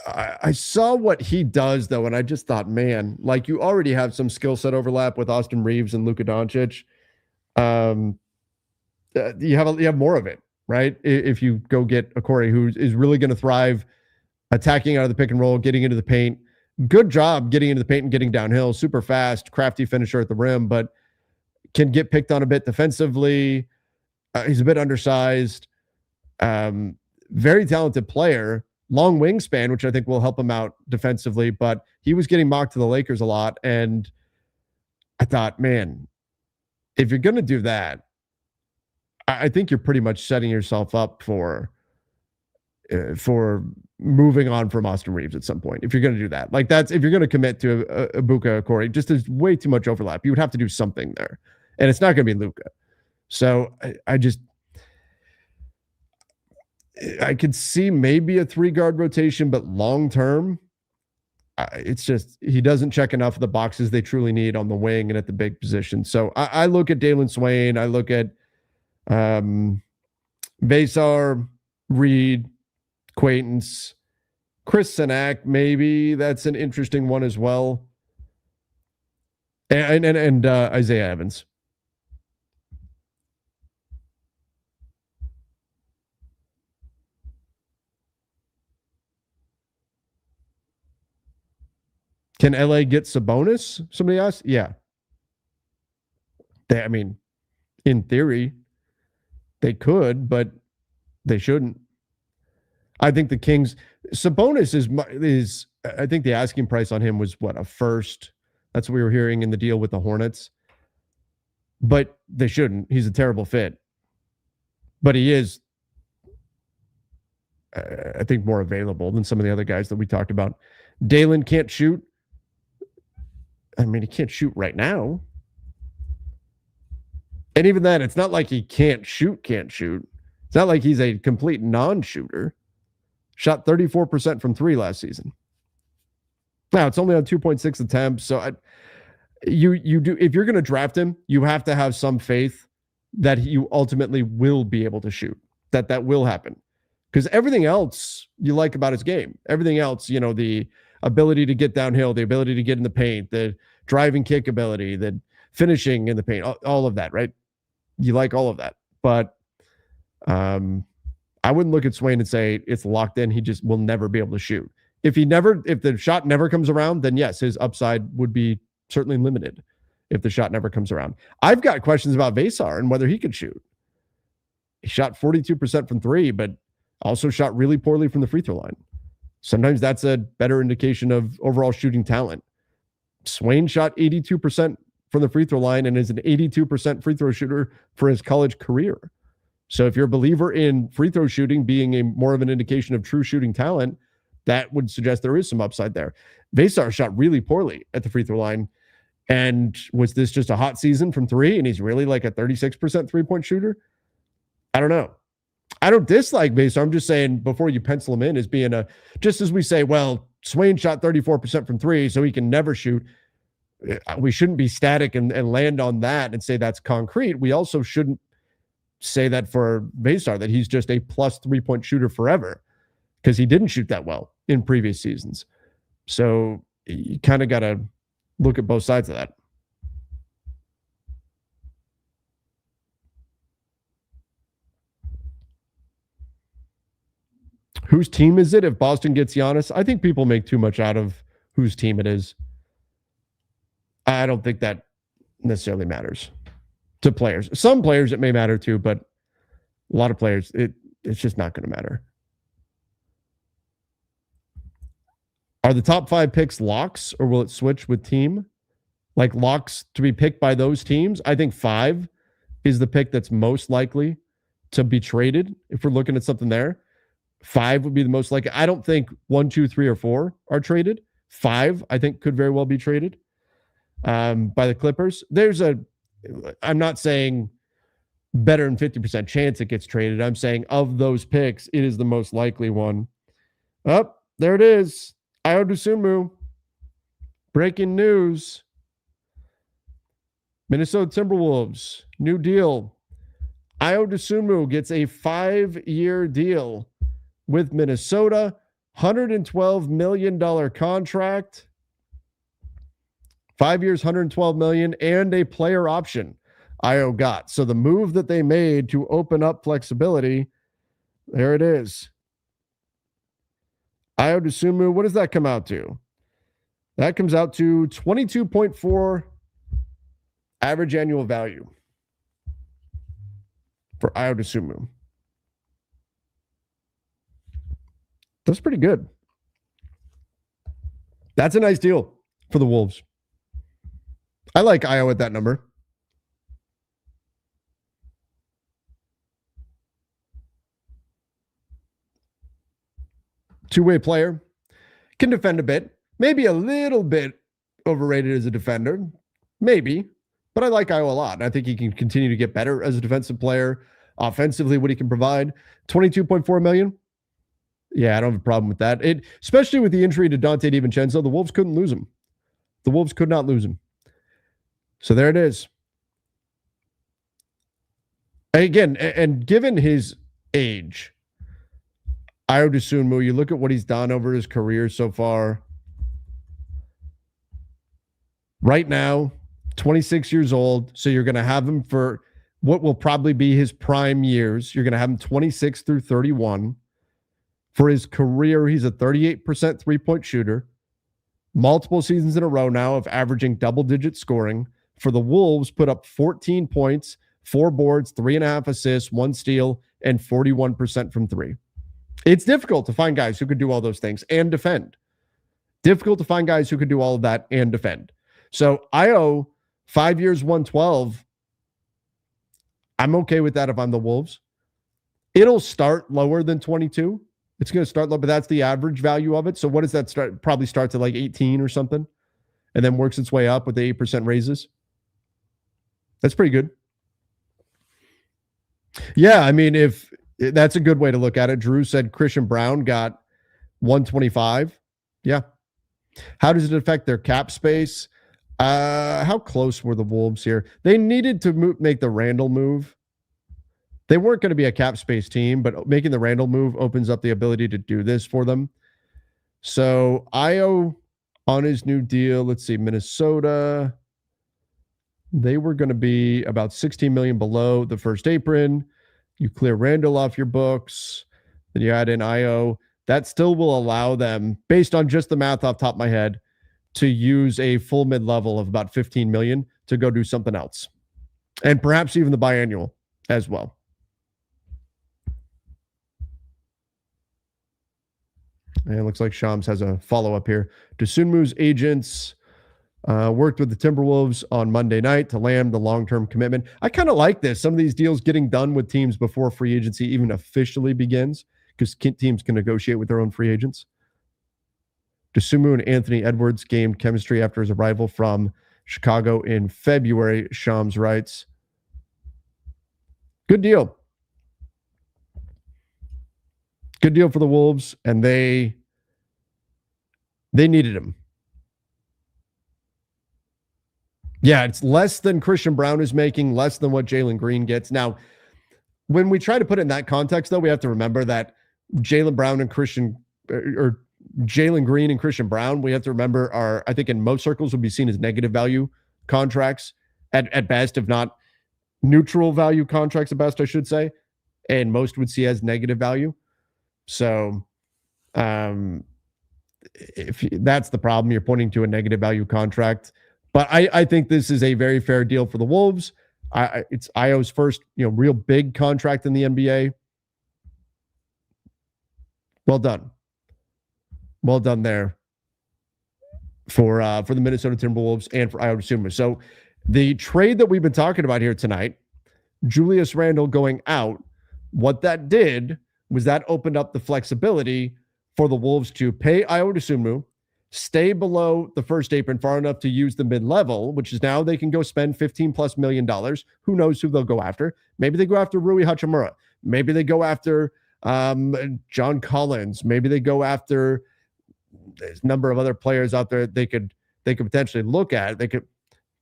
I saw what he does, though, and I just thought, man, like you already have some skill set overlap with Austin Reaves and Luka Doncic. You have more of it, right? If you go get Okori, who is really going to thrive attacking out of the pick and roll, getting into the paint. Good job getting into the paint and getting downhill. Super fast, crafty finisher at the rim, but can get picked on a bit defensively. He's a bit undersized. Very talented player. Long wingspan, which I think will help him out defensively, but he was getting mocked to the Lakers a lot. And I thought, man, if you're going to do that, I think you're pretty much setting yourself up for moving on from Austin Reaves at some point. If you're going to do that, like that's, if you're going to commit to Ibuka Okori, just there's way too much overlap. You would have to do something there, and it's not going to be Luka. So I could see maybe a 3-guard rotation, but long term, it's just he doesn't check enough of the boxes they truly need on the wing and at the big position. So I look at Dalen Swain, I look at Vesar, Reed, Quaintance, Chris Sinak, maybe that's an interesting one as well, and Isaiah Evans. Can LA get Sabonis? Somebody asked. Yeah. In theory, they could, but they shouldn't. I think the Kings, Sabonis is I think the asking price on him was a first. That's what we were hearing in the deal with the Hornets. But they shouldn't. He's a terrible fit. But he is, I think, more available than some of the other guys that we talked about. Dalen can't shoot. He can't shoot right now. And even then, it's not like he can't shoot. It's not like he's a complete non-shooter. Shot 34% from 3 last season. Now, it's only on 2.6 attempts. So you do, if you're going to draft him, you have to have some faith that you ultimately will be able to shoot, that will happen. Because everything else you like about his game, everything else, the ability to get downhill, the ability to get in the paint, the driving kick ability, the finishing in the paint, all of that, right? You like all of that. But I wouldn't look at Swain and say it's locked in. He just will never be able to shoot. If the shot never comes around, then yes, his upside would be certainly limited if the shot never comes around. I've got questions about Vesar and whether he could shoot. He shot 42% from 3, but also shot really poorly from the free throw line. Sometimes that's a better indication of overall shooting talent. Swain shot 82% from the free throw line and is an 82% free throw shooter for his college career. So if you're a believer in free throw shooting being more of an indication of true shooting talent, that would suggest there is some upside there. Vesar shot really poorly at the free throw line. And was this just a hot season from 3 and he's really like a 36% three-point shooter? I don't know. I don't dislike Vesar. I'm just saying before you pencil him in as being just as we say, well, Swain shot 34% from 3, so he can never shoot. We shouldn't be static and land on that and say that's concrete. We also shouldn't say that for Vesar, that he's just a plus 3-point shooter forever, because he didn't shoot that well in previous seasons. So you kind of got to look at both sides of that. Whose team is it if Boston gets Giannis? I think people make too much out of whose team it is. I don't think that necessarily matters to players. Some players it may matter to, but a lot of players, it's just not going to matter. Are the top 5 picks locks, or will it switch with team? Like locks to be picked by those teams? I think 5 is the pick that's most likely to be traded. If we're looking at something there, 5 would be the most likely. I don't think 1, 2, 3, or 4 are traded. 5, I think, could very well be traded by the Clippers. I'm not saying better than 50% chance it gets traded. I'm saying of those picks, it is the most likely one. Oh, there it is. Ayo Dosunmu. Breaking news. Minnesota Timberwolves. New deal. Ayo Dosunmu gets a 5-year deal with Minnesota. $112 million contract. 5 years, $112 million, and a player option Ayo got. So the move that they made to open up flexibility, there it is. Ayo Dosunmu, what does that come out to? That comes out to 22.4 average annual value for Ayo Dosunmu. That's pretty good. That's a nice deal for the Wolves. I like Ayo at that number. Two-way player. Can defend a bit. Maybe a little bit overrated as a defender. Maybe. But I like Ayo a lot. I think he can continue to get better as a defensive player. Offensively, what he can provide. $22.4 million. Yeah, I don't have a problem with that. Especially with the injury to Dante DiVincenzo, the Wolves couldn't lose him. The Wolves could not lose him. So there it is. Again, and given his age, Ayo Dosunmu, you look at what he's done over his career so far. Right now, 26 years old. So you're going to have him for what will probably be his prime years. You're going to have him 26 through 31. For his career, he's a 38% three-point shooter. Multiple seasons in a row now of averaging double-digit scoring. For the Wolves, put up 14 points, 4 boards, 3.5 assists, 1 steal, and 41% from 3. It's difficult to find guys who could do all those things and defend. Difficult to find guys who could do all of that and defend. So Ayo, 5 years, 112. I'm okay with that if I'm the Wolves. It'll start lower than 22. It's going to start low, but that's the average value of it. So what does that start? Probably starts at like 18 or something, and then works its way up with the 8% raises. That's pretty good. Yeah, I mean, if that's a good way to look at it. Drew said Christian Brown got 125. Yeah. How does it affect their cap space? How close were the Wolves here? They needed to make the Randle move. They weren't going to be a cap space team, but making the Randle move opens up the ability to do this for them. So Ayo on his new deal, let's see, Minnesota, they were going to be about $16 million below the first apron. You clear Randle off your books, then you add in Ayo. That still will allow them, based on just the math off the top of my head, to use a full mid-level of about $15 million to go do something else. And perhaps even the biannual as well. And it looks like Shams has a follow-up here. Dosunmu's agents worked with the Timberwolves on Monday night to land the long-term commitment. I kind of like this. Some of these deals getting done with teams before free agency even officially begins, because teams can negotiate with their own free agents. Dosunmu and Anthony Edwards gained chemistry after his arrival from Chicago in February, Shams writes. Good deal. Good deal for the Wolves, and they needed him. Yeah, it's less than Christian Brown is making, less than what Jalen Green gets. Now, when we try to put it in that context, though, we have to remember that Jalen Green and Christian Brown, we have to remember, are, I think in most circles, would be seen as negative value contracts at best, if not neutral value contracts at best, I should say. And most would see as negative value. So If that's the problem, you're pointing to a negative value contract. But I think this is a very fair deal for the Wolves. It's Ayo's first, real big contract in the NBA. Well done there for the Minnesota Timberwolves and for Ayo Dosunmu. So the trade that we've been talking about here tonight, Julius Randle going out, what that did was that opened up the flexibility for the Wolves to pay Ayo Dosunmu, stay below the first apron far enough to use the mid-level, which is now they can go spend $15+ million. Who knows who they'll go after? Maybe they go after Rui Hachimura. Maybe they go after John Collins. Maybe they go after there's a number of other players out there they could potentially look at. They could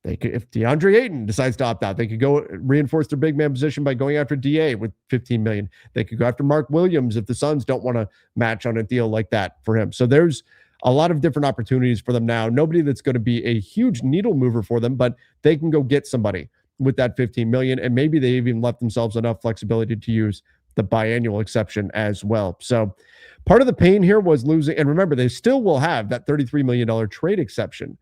if DeAndre Ayton decides to opt out, they could go reinforce their big man position by going after DA with $15 million. They could go after Mark Williams if the Suns don't want to match on a deal like that for him. So there's a lot of different opportunities for them now. Nobody that's going to be a huge needle mover for them, but they can go get somebody with that $15 million, and maybe they even left themselves enough flexibility to use the biannual exception as well. So part of the pain here was losing, and remember, they still will have that $33 million trade exception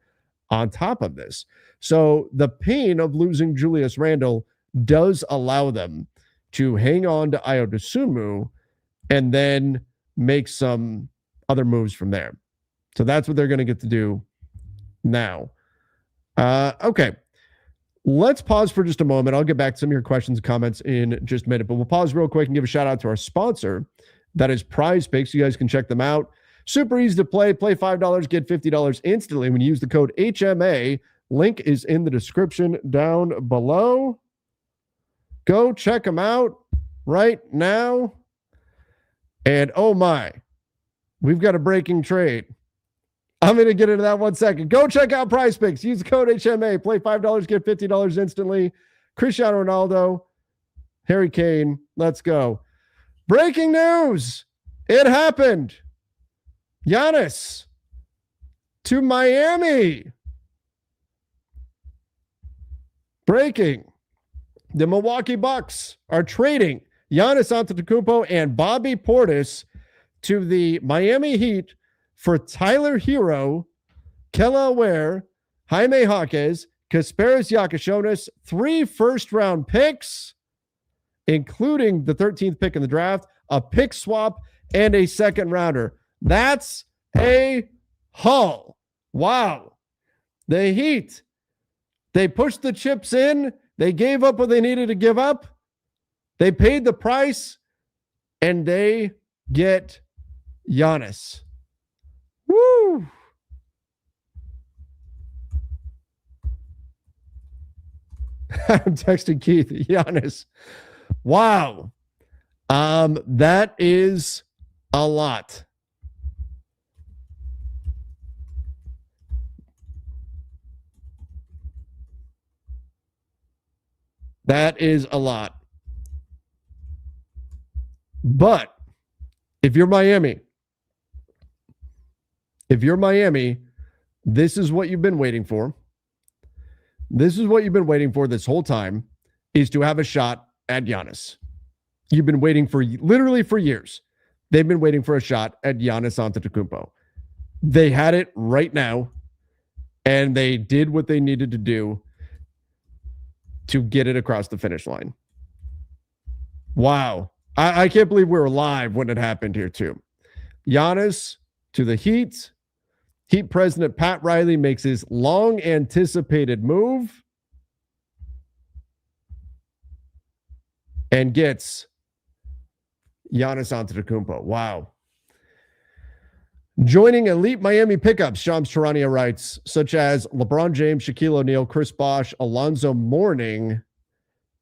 on top of this. So the pain of losing Julius Randle does allow them to hang on to Ayo Dosunmu and then make some other moves from there. So that's what they're going to get to do now. Okay. Let's pause for just a moment. I'll get back to some of your questions and comments in just a minute, but we'll pause real quick and give a shout out to our sponsor. That is Prize Picks. You guys can check them out. Super easy to play. Play $5, get $50 instantly when you use the code HMA. Link is in the description down below. Go check them out right now. And oh my, we've got a breaking trade. I'm going to get into that 1 second. Go check out Prize Picks. Use the code HMA. Play $5, get $50 instantly. Cristiano Ronaldo, Harry Kane. Let's go. Breaking news. It happened. Giannis to Miami. Breaking. The Milwaukee Bucks are trading Giannis Antetokounmpo and Bobby Portis to the Miami Heat for Tyler Hero, Kela Ware, Jaime Jaquez, Kasparis Yakashonis, 3 first-round picks, including the 13th pick in the draft, a pick swap, and a second-rounder. That's a haul. Wow. The Heat, they pushed the chips in. They gave up what they needed to give up. They paid the price, and they get Giannis. Woo! I'm texting Keith. Giannis. Wow. That is a lot. That is a lot. But if you're Miami, this is what you've been waiting for. This is what you've been waiting for this whole time, is to have a shot at Giannis. You've been waiting for literally for years. They've been waiting for a shot at Giannis Antetokounmpo. They had it right now, and they did what they needed to do to get it across the finish line. Wow. I can't believe we were live when it happened here too. Giannis to the Heat. Heat president Pat Riley makes his long anticipated move and gets Giannis Antetokounmpo. Wow. Joining elite Miami pickups, Shams Charania writes, such as LeBron James, Shaquille O'Neal, Chris Bosh, Alonzo Mourning,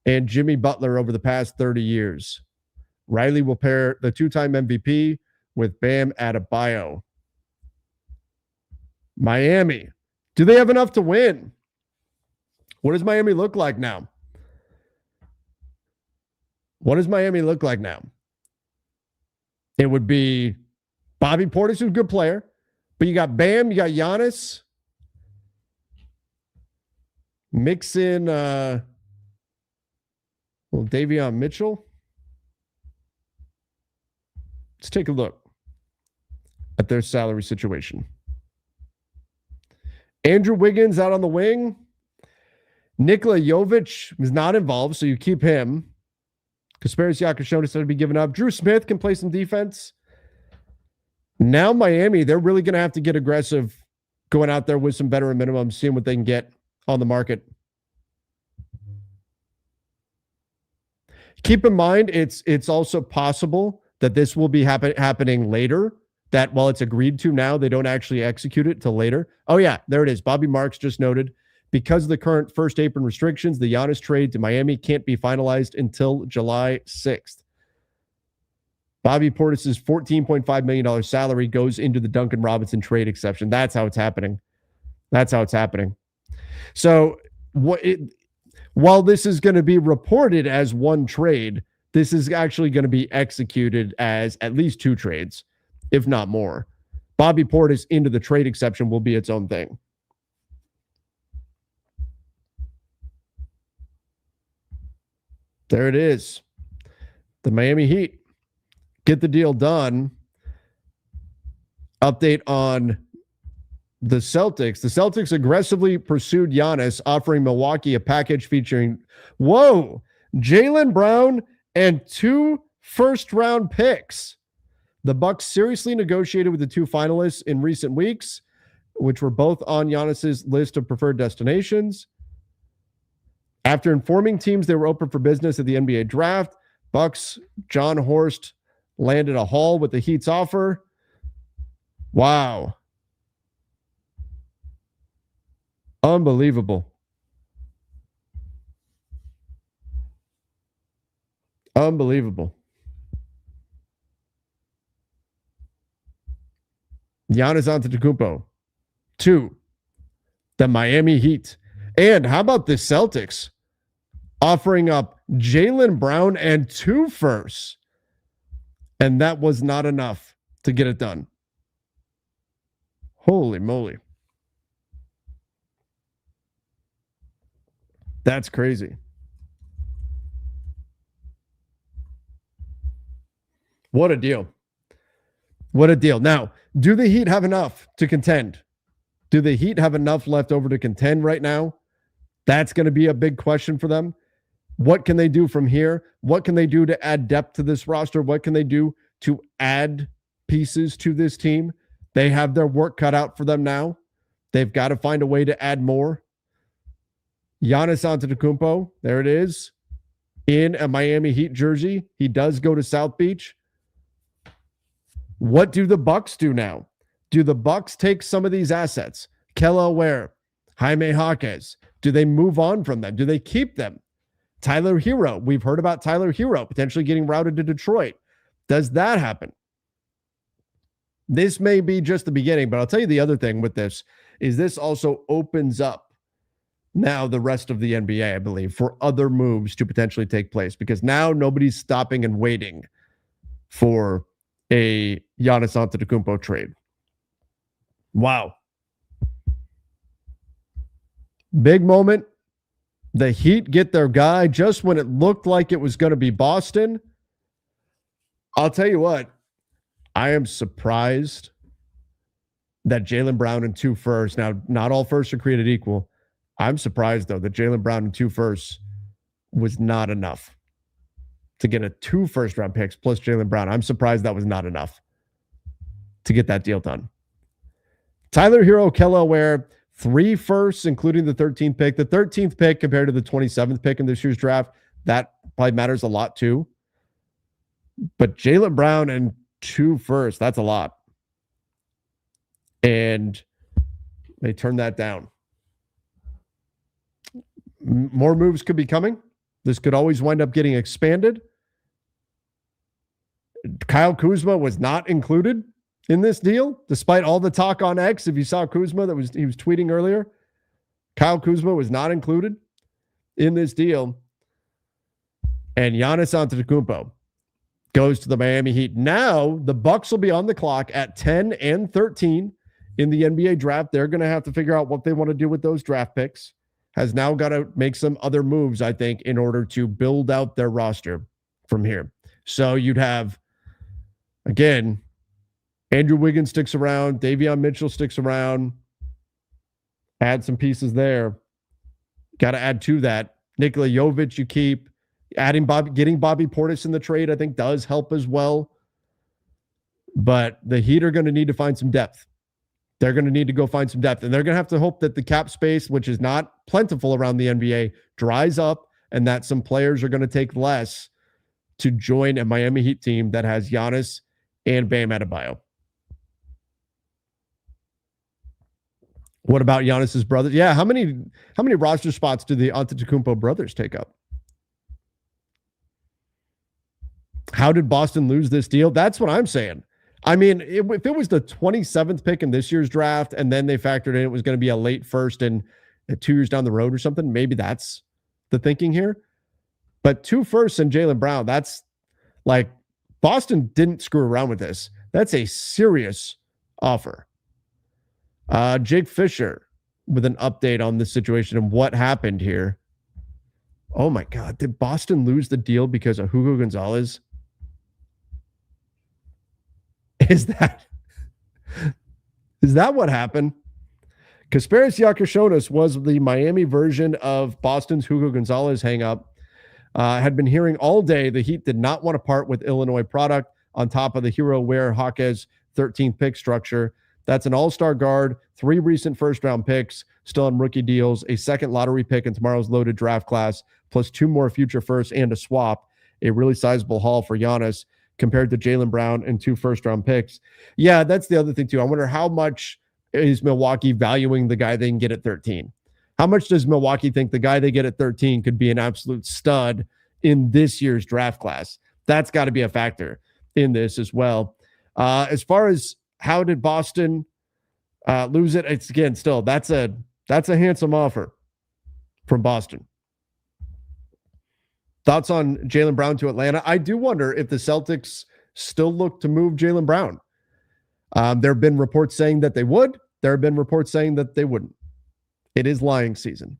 and Jimmy Butler over the past 30 years. Riley will pair the 2-time MVP with Bam Adebayo. Miami. Do they have enough to win? What does Miami look like now? What does Miami look like now? It would be Bobby Portis, who's a good player, but you got Bam, you got Giannis. Mix in Davion Mitchell. Let's take a look. at their salary situation. Andrew Wiggins out on the wing. Nikola Jovic is not involved, so you keep him. Kasparis Yakashona said to be given up. Drew Smith can play some defense. Now Miami, they're really going to have to get aggressive going out there with some veteran minimums, seeing what they can get on the market. Keep in mind, it's also possible that this will be happening later, that while it's agreed to now, they don't actually execute it till later. Oh, yeah, there it is. Bobby Marks just noted, because of the current first apron restrictions, the Giannis trade to Miami can't be finalized until July 6th. Bobby Portis' $14.5 million salary goes into the Duncan Robinson trade exception. That's how it's happening. That's how it's happening. So while this is going to be reported as one trade, this is actually going to be executed as at least two trades, if not more. Bobby Portis into the trade exception will be its own thing. There it is. The Miami Heat get the deal done. Update on the Celtics. The Celtics aggressively pursued Giannis, offering Milwaukee a package featuring, Jaylen Brown and 2 first-round picks. The Bucks seriously negotiated with the 2 finalists in recent weeks, which were both on Giannis's list of preferred destinations. After informing teams they were open for business at the NBA draft, Bucks John Horst landed a haul with the Heat's offer. Wow. Unbelievable. Unbelievable. Giannis Antetokounmpo to the Miami Heat. And how about the Celtics offering up Jaylen Brown and 2 firsts? And that was not enough to get it done. Holy moly. That's crazy. What a deal. What a deal. Now, do the Heat have enough to contend? Do the Heat have enough left over to contend right now? That's going to be a big question for them. What can they do from here? What can they do to add depth to this roster? What can they do to add pieces to this team? They have their work cut out for them now. They've got to find a way to add more. Giannis Antetokounmpo, there it is, in a Miami Heat jersey. He does go to South Beach. What do the Bucks do now? Do the Bucks take some of these assets? Kelly Ware, Jaime Jaquez. Do they move on from them? Do they keep them? Tyler Hero. We've heard about Tyler Hero potentially getting routed to Detroit. Does that happen? This may be just the beginning, but I'll tell you the other thing with this is this also opens up now the rest of the NBA, I believe, for other moves to potentially take place, because now nobody's stopping and waiting for a Giannis Antetokounmpo trade. Wow. Big moment. The Heat get their guy just when it looked like it was going to be Boston. I'll tell you what, I am surprised that Jaylen Brown and 2 firsts. Now, not all firsts are created equal. I'm surprised, though, that Jaylen Brown and 2 firsts was not enough to get a 2 first-round picks plus Jaylen Brown. I'm surprised that was not enough to get that deal done. Tyler Hero, Kelly Ware, 3 firsts, including the 13th pick. The 13th pick compared to the 27th pick in this year's draft, that probably matters a lot too. But Jaylen Brown and 2 firsts, that's a lot. And they turned that down. More moves could be coming. This could always wind up getting expanded. Kyle Kuzma was not included in this deal, despite all the talk on X. If you saw Kuzma, he was tweeting earlier. Kyle Kuzma was not included in this deal. And Giannis Antetokounmpo goes to the Miami Heat. Now, the Bucks will be on the clock at 10 and 13 in the NBA draft. They're going to have to figure out what they want to do with those draft picks. Has now got to make some other moves, I think, in order to build out their roster from here. So you'd have, again, Andrew Wiggins sticks around. Davion Mitchell sticks around. Add some pieces there. Got to add to that. Nikola Jovic you keep. Getting Bobby Portis in the trade, I think, does help as well. But the Heat are going to need to find some depth. They're going to need to go find some depth. And they're going to have to hope that the cap space, which is not plentiful around the NBA, dries up and that some players are going to take less to join a Miami Heat team that has Giannis and Bam Adebayo. What about Giannis's brothers? Yeah, how many roster spots do the Antetokounmpo brothers take up? How did Boston lose this deal? That's what I'm saying. I mean, if it was the 27th pick in this year's draft and then they factored in it was going to be a late first and 2 years down the road or something, maybe that's the thinking here. But 2 firsts and Jaylen Brown, that's like Boston didn't screw around with this. That's a serious offer. Jake Fisher with an update on this situation and what happened here. Oh my God, did Boston lose the deal because of Hugo Gonzalez? Is that what happened? Kasparis Yakashonis was the Miami version of Boston's Hugo Gonzalez hang-up. Had been hearing all day the Heat did not want to part with Illinois product on top of the Hero Ware Hawkes 13th pick structure. That's an all-star guard, 3 recent first-round picks, still on rookie deals, a second lottery pick in tomorrow's loaded draft class, plus 2 more future firsts and a swap, a really sizable haul for Giannis compared to Jaylen Brown and 2 first-round picks. Yeah, that's the other thing, too. I wonder how much is Milwaukee valuing the guy they can get at 13? How much does Milwaukee think the guy they get at 13 could be an absolute stud in this year's draft class? That's got to be a factor in this as well. As far as how did Boston lose it? It's again, still, that's a handsome offer from Boston. Thoughts on Jaylen Brown to Atlanta? I do wonder if the Celtics still look to move Jaylen Brown. There have been reports saying that they would. There have been reports saying that they wouldn't. It is lying season.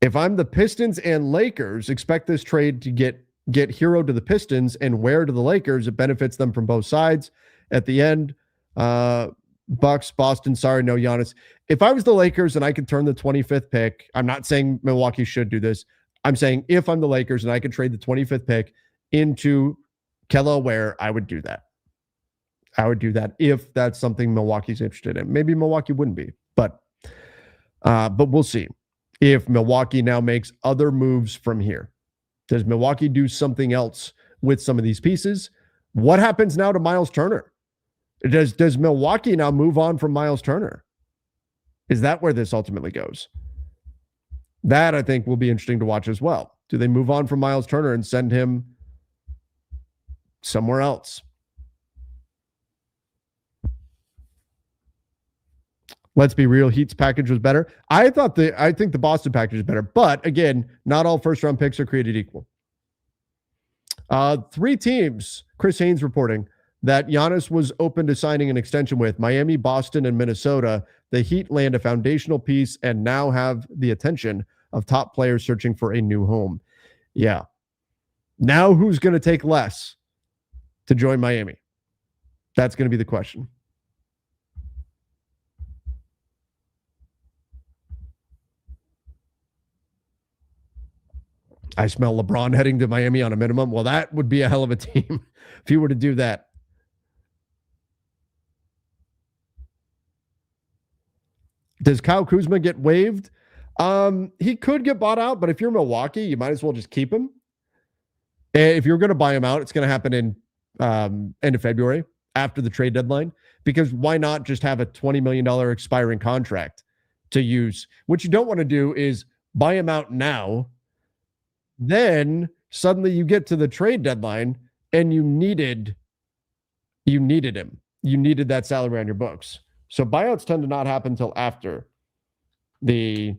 If I'm the Pistons and Lakers, expect this trade to get Hero to the Pistons and Ware to the Lakers. It benefits them from both sides. At the end, Bucks, Boston, sorry, no Giannis. If I was the Lakers and I could turn the 25th pick, I'm not saying Milwaukee should do this. I'm saying if I'm the Lakers and I could trade the 25th pick into Kello Ware, I would do that. I would do that if that's something Milwaukee's interested in. Maybe Milwaukee wouldn't be, but we'll see if Milwaukee now makes other moves from here. Does Milwaukee do something else with some of these pieces? What happens now to Miles Turner? Does Milwaukee now move on from Miles Turner? Is that where this ultimately goes? That, I think, will be interesting to watch as well. Do they move on from Miles Turner and send him somewhere else? Let's be real. Heat's package was better. I think the Boston package is better. But again, not all first-round picks are created equal. 3 teams, Chris Haynes reporting, that Giannis was open to signing an extension with: Miami, Boston, and Minnesota. The Heat land a foundational piece and now have the attention of top players searching for a new home. Yeah. Now who's going to take less to join Miami? That's going to be the question. I smell LeBron heading to Miami on a minimum. Well, that would be a hell of a team if he were to do that. Does Kyle Kuzma get waived? He could get bought out, but if you're Milwaukee, you might as well just keep him. If you're going to buy him out, it's going to happen in end of February after the trade deadline, because why not just have a $20 million expiring contract to use? What you don't want to do is buy him out now. Then suddenly you get to the trade deadline and you needed him. You needed that salary on your books. So buyouts tend to not happen until after the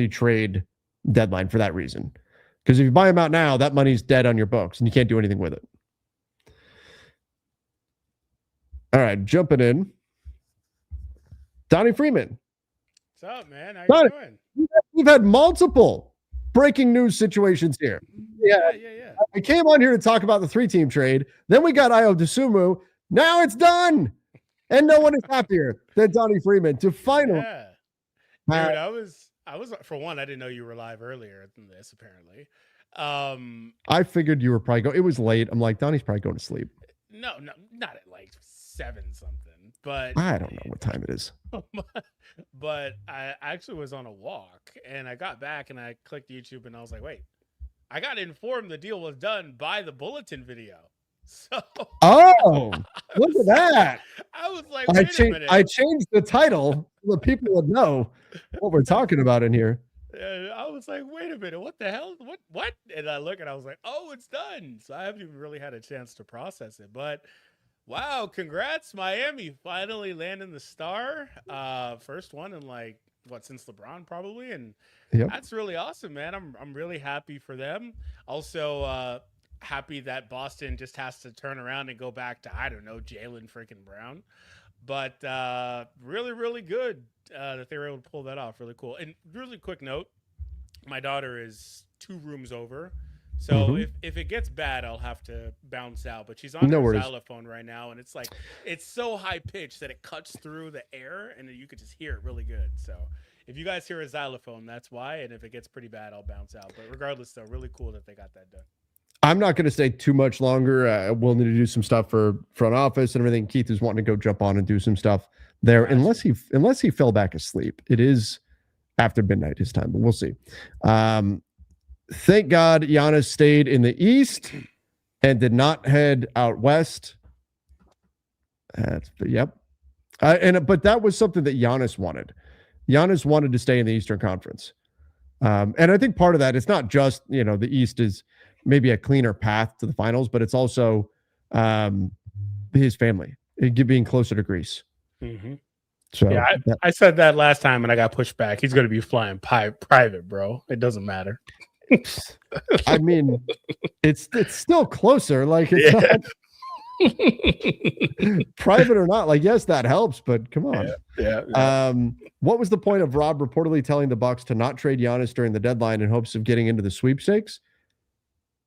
trade deadline for that reason. Because if you buy him out now, that money's dead on your books and you can't do anything with it. All right, jumping in. Donnie Freeman. What's up, man? How you doing? We've had multiple breaking news situations here. Yeah. Yeah. I came on here to talk about the 3-team trade. Then we got Ayo Dosunmu. Now it's done. And no one is happier than Donnie Freeman to finally. Yeah. Dude, I was for one, I didn't know you were live earlier than this, apparently. I figured you were probably going. It was late. I'm like, Donnie's probably going to sleep. No, not at like 7 something, but I don't know what time it is. But I actually was on a walk and I got back and I clicked YouTube and I was like, wait, I got informed the deal was done by the Bulletin video. So look at that. I was like, wait a minute. I changed the title so that people would know what we're talking about in here. And I was like, wait a minute, what the hell? What? And I look and I was like, oh, it's done. So I haven't even really had a chance to process it. But wow, congrats, Miami. Finally landing the star. First one in like since LeBron probably. And That's really awesome, man. I'm really happy for them. Also, happy that Boston just has to turn around and go back to, I don't know, Jaylen freaking Brown. But really, really good that they were able to pull that off. Really cool. And really quick note, my daughter is 2 rooms over. So if it gets bad, I'll have to bounce out. But she's on her xylophone right now. And it's like, it's so high pitched that it cuts through the air and you could just hear it really good. So if you guys hear a xylophone, that's why. And if it gets pretty bad, I'll bounce out. But regardless, though, really cool that they got that done. I'm not going to stay too much longer. We'll need to do some stuff for front office and everything. Keith is wanting to go jump on and do some stuff there, unless he fell back asleep. It is after midnight his time, but we'll see. Thank God Giannis stayed in the East and did not head out west. Yep. But that was something that Giannis wanted. Giannis wanted to stay in the Eastern Conference. And I think part of that, it's not just, the East is maybe a cleaner path to the finals, but it's also his family being closer to Greece. So yeah, I said that last time and I got pushed back. He's going to be flying private, bro. It doesn't matter. I mean, it's still closer. Like it's not private or not. Like, yes, that helps, but come on. Yeah. What was the point of Rob reportedly telling the Bucks to not trade Giannis during the deadline in hopes of getting into the sweepstakes?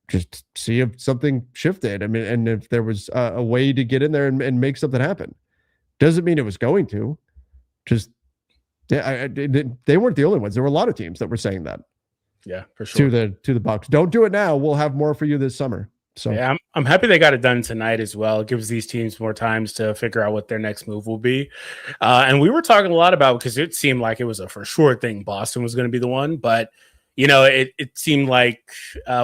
Just see if something shifted. I mean, and if there was a way to get in there and make something happen. Doesn't mean it was going to. Just, they weren't the only ones. There were a lot of teams that were saying that. Yeah, for sure. To the Bucks. Don't do it now. We'll have more for you this summer. So yeah, I'm happy they got it done tonight as well. It gives these teams more times to figure out what their next move will be. And we were talking a lot about, because it seemed like it was a for sure thing Boston was going to be the one, but it seemed like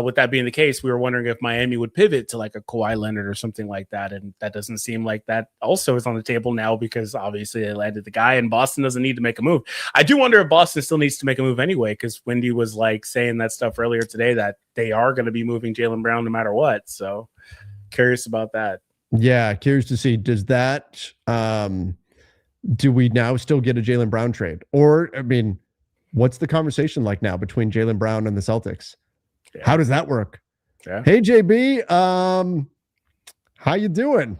with that being the case, we were wondering if Miami would pivot to like a Kawhi Leonard or something like that. And that doesn't seem like that also is on the table now, because obviously they landed the guy and Boston doesn't need to make a move. I do wonder if Boston still needs to make a move anyway, because Wendy was like saying that stuff earlier today that they are going to be moving Jaylen Brown no matter what. So curious about that. Yeah, curious to see, does that do we now still get a Jaylen Brown trade? Or, I mean, what's the conversation like now between Jaylen Brown and the Celtics? Yeah. How does that work? Yeah. Hey, JB, how you doing?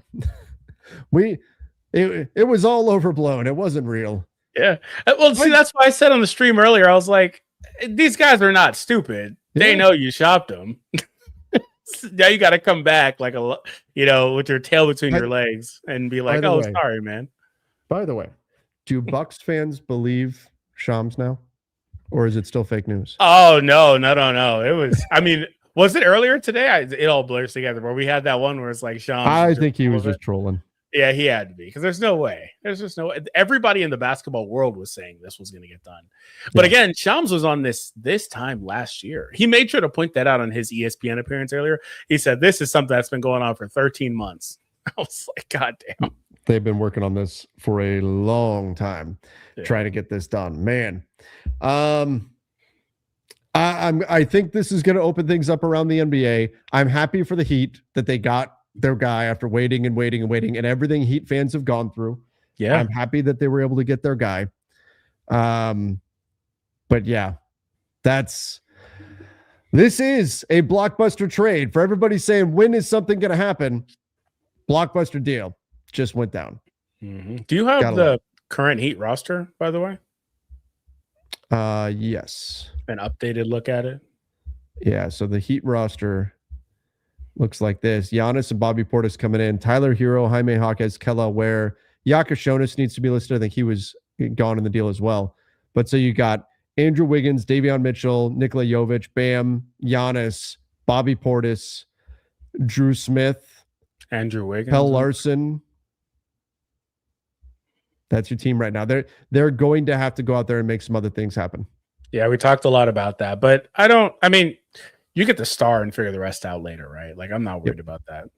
It was all overblown. It wasn't real. Yeah. Well, see, that's why I said on the stream earlier, I was like, these guys are not stupid. They know you shopped them. Now you got to come back like with your tail between your legs and be like, oh, sorry, man. By the way, do Bucks fans believe Shams now? Or is it still fake news? Oh, no. It was, was it earlier today? It all blurs together, where we had that one where it's like Shams. I think he was just trolling. Yeah, he had to be, because there's no way. There's just no way. Everybody in the basketball world was saying this was going to get done. But again, Shams was on this time last year. He made sure to point that out on his ESPN appearance earlier. He said, this is something that's been going on for 13 months. I was like, God damn. They've been working on this for a long time, trying to get this done. Man. I think this is going to open things up around the NBA. I'm happy for the Heat that they got their guy after waiting and everything Heat fans have gone through. Yeah. I'm happy that they were able to get their guy. But yeah, this is a blockbuster trade for everybody saying, when is something going to happen? Blockbuster deal just went down. Mm-hmm. Do you have the current Heat roster, by the way? Yes. An updated look at it. Yeah. So the Heat roster looks like this. Giannis and Bobby Portis coming in. Tyler Hero, Jaime Jaquez, Kella Ware. Yakashonis needs to be listed. I think he was gone in the deal as well. But so you got Andrew Wiggins, Davion Mitchell, Nikola Jovic, Bam, Giannis, Bobby Portis, Drew Smith, Andrew Wiggins, Pell Larson. That's your team right now. They're going to have to go out there and make some other things happen. Yeah, we talked a lot about that, but you get the star and figure the rest out later, right? Like, I'm not worried about that.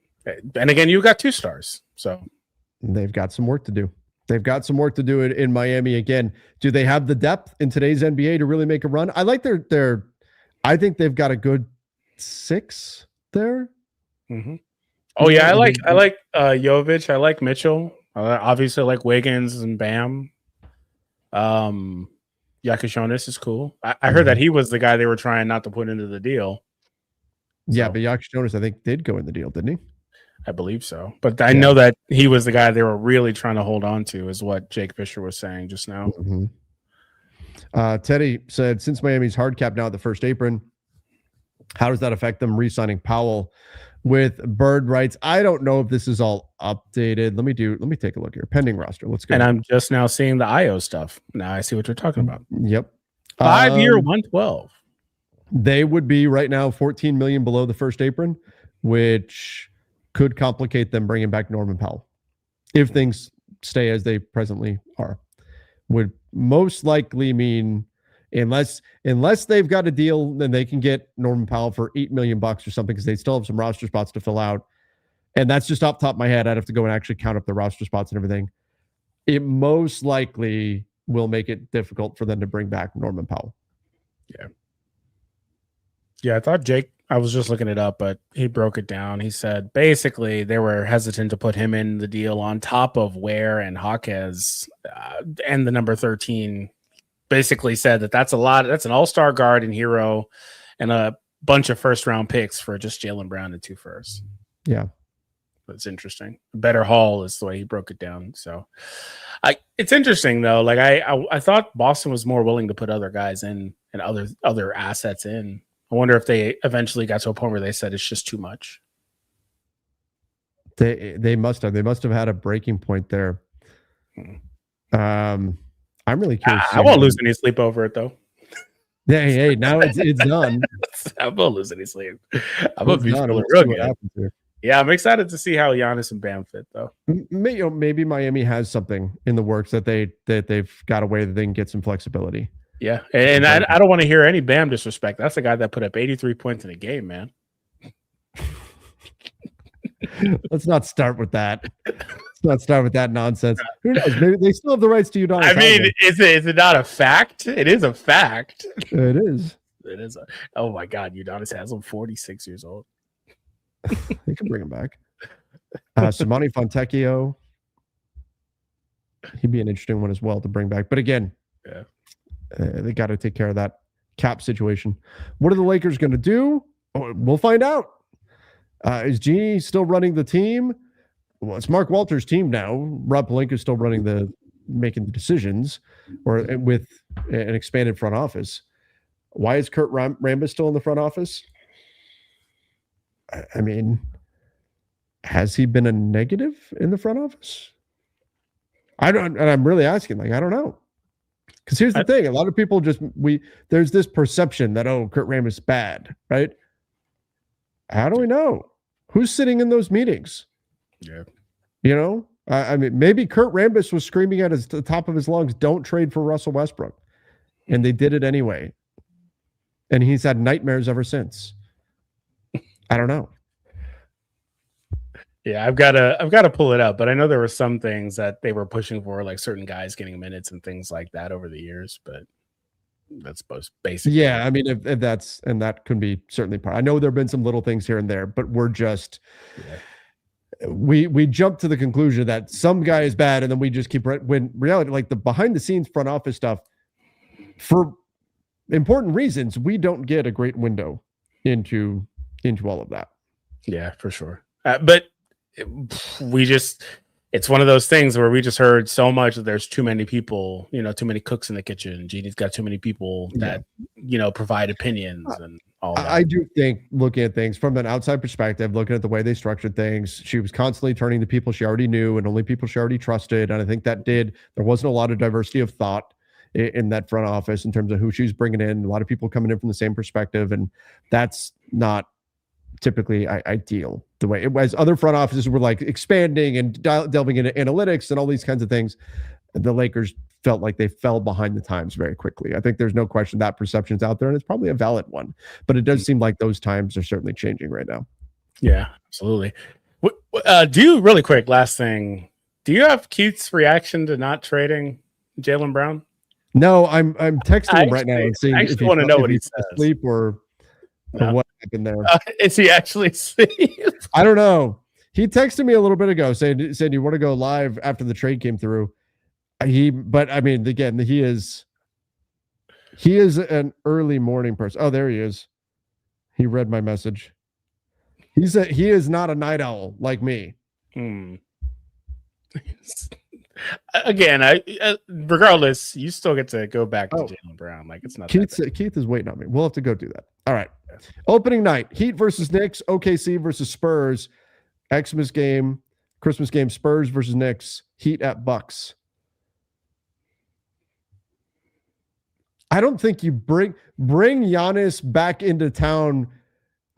And again, you got 2 stars, so they've got some work to do. They've got some work to do in Miami. Again, do they have the depth in today's NBA to really make a run? I like their I think they've got a good 6 there. Mm-hmm. Oh yeah, I like Jovic. I like Mitchell. Obviously, I like Wiggins and Bam. Yakashonis is cool. I heard that he was the guy they were trying not to put into the deal. Yeah, but Yakashonis, I think, did go in the deal, didn't he? I believe so. But I know that he was the guy they were really trying to hold on to, is what Jake Fisher was saying just now. Mm-hmm. Teddy said, since Miami's hard cap now at the first apron, how does that affect them re-signing Powell with bird rights? I don't know if this is all updated. Let me take a look here. Pending roster. Let's go. And I'm just now seeing the Ayo stuff. Now I see what you're talking about. Yep. 5-year, 112. They would be right now 14 million below the first apron, which could complicate them bringing back Norman Powell if things stay as they presently are. Would most likely mean unless they've got a deal, then they can get Norman Powell for $8 million or something, because they still have some roster spots to fill out. And that's just off the top of my head. I'd have to go and actually count up the roster spots and everything. It most likely will make it difficult for them to bring back Norman Powell. Yeah, I thought I was just looking it up, but he broke it down. He said basically they were hesitant to put him in the deal on top of Ware and Jaquez, and the number 13 basically said that's a lot. That's an all-star guard and hero and a bunch of first-round picks for just Jaylen Brown and 2 firsts. Yeah. It's interesting. Better haul is the way he broke it down. So it's interesting though. Like I thought Boston was more willing to put other guys in and other assets in. I wonder if they eventually got to a point where they said it's just too much. They must have had a breaking point there. I'm really curious. I won't lose any sleep over it though. Hey, now it's done. I won't lose any sleep. I'm gonna be feeling real good. Yeah, I'm excited to see how Giannis and Bam fit though. Maybe Miami has something in the works that they've got a way that they can get some flexibility. Yeah, and I don't want to hear any Bam disrespect. That's the guy that put up 83 points in a game, man. Let's not start with that. Let's not start with that nonsense. Who knows? Maybe they still have the rights to Udonis. I mean, is it not a fact? It is a fact. It is. It is. Oh my God, Udonis Haslam, 46 years old. They can bring him back. Simone Fontecchio. He'd be an interesting one as well to bring back. But again, they got to take care of that cap situation. What are the Lakers going to do? Oh, we'll find out. Is Genie still running the team? Well, it's Mark Walter's team now. Rob Pelinka is still making the decisions, or with an expanded front office. Why is Kurt Rambis still in the front office? I mean, has he been a negative in the front office? I don't, and I'm really asking. I don't know. Because here's the thing: a lot of people there's this perception that Kurt Rambis is bad, right? How do we know? Who's sitting in those meetings? Yeah, I mean, maybe Kurt Rambis was screaming at the top of his lungs, "Don't trade for Russell Westbrook," and they did it anyway. And he's had nightmares ever since. I don't know. Yeah, I've got to pull it up, but I know there were some things that they were pushing for, like certain guys getting minutes and things like that over the years. But that's most basic. Yeah, I mean, if that's, and that could be certainly part. I know there have been some little things here and there, but we're just we jump to the conclusion that some guy is bad, and then we just keep when reality, like the behind the scenes front office stuff, for important reasons, we don't get a great window into all of that. Yeah, for sure. But it's one of those things where we just heard so much that there's too many people, too many cooks in the kitchen. Genie's got too many people that, provide opinions. And all that. I do think, looking at things from an outside perspective, looking at the way they structured things, she was constantly turning to people she already knew and only people she already trusted. And I think there wasn't a lot of diversity of thought in that front office in terms of who she was bringing in. A lot of people coming in from the same perspective. And that's not typically ideal the way it was. Other front offices were like expanding and delving into analytics and all these kinds of things. The Lakers felt like they fell behind the times very quickly. I think there's no question that perception's out there, and it's probably a valid one. But it does seem like those times are certainly changing right now. Yeah, absolutely. Do you, really quick, last thing, do you have Keith's reaction to not trading Jaylen Brown? No, I'm texting him right now and seeing if he want to know what he says. Asleep or what happened there. Is he actually asleep? I don't know. He texted me a little bit ago saying you want to go live after the trade came through. But I mean, again, he is an early morning person. Oh, there he is. He read my message. He is not a night owl like me. Again, regardless, you still get to go back to Jaylen Brown. Like, it's not. Keith is waiting on me. We'll have to go do that. All right. Opening night: Heat versus Knicks, OKC versus Spurs, Xmas game, Christmas game, Spurs versus Knicks, Heat at Bucks. I don't think you bring Giannis back into town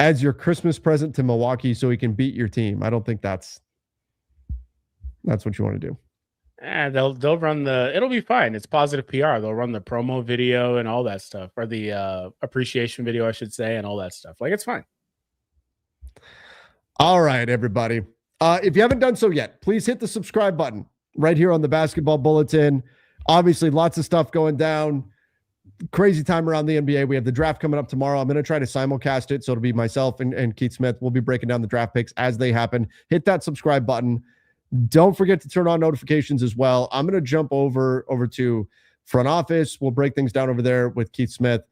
as your Christmas present to Milwaukee so he can beat your team. I don't think that's what you want to do. They'll run it'll be fine. It's positive PR. They'll run the promo video and all that stuff, or the appreciation video, I should say, and all that stuff. Like, it's fine. All right, everybody. If you haven't done so yet, please hit the subscribe button right here on the Basketball Bulletin. Obviously, lots of stuff going down. Crazy time around the NBA. We have the draft coming up tomorrow. I'm going to try to simulcast it, so it'll be myself and Keith Smith. We'll be breaking down the draft picks as they happen. Hit that subscribe button. Don't forget to turn on notifications as well. I'm going to jump over to front office. We'll break things down over there with Keith Smith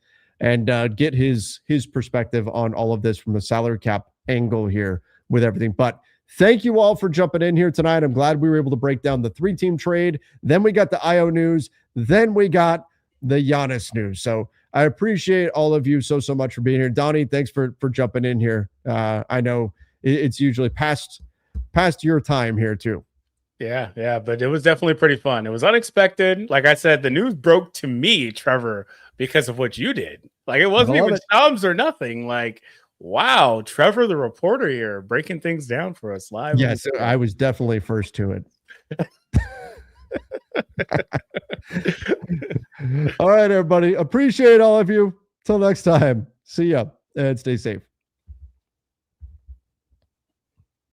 and get his perspective on all of this from the salary cap angle here with everything. But thank you all for jumping in here tonight. I'm glad we were able to break down the 3-team trade. Then we got the Ayo news. Then we got the Giannis news. So I appreciate all of you so much for being here. Donnie, thanks for jumping in here. I know it's usually past your time here too. Yeah, but it was definitely pretty fun. It was unexpected. Like I said, the news broke to me, Trevor, because of what you did. Like, it wasn't even Shams or nothing. Like, wow, Trevor, the reporter here, breaking things down for us live. Yes, I was definitely first to it. All right, everybody. Appreciate all of you. Till next time. See ya and stay safe.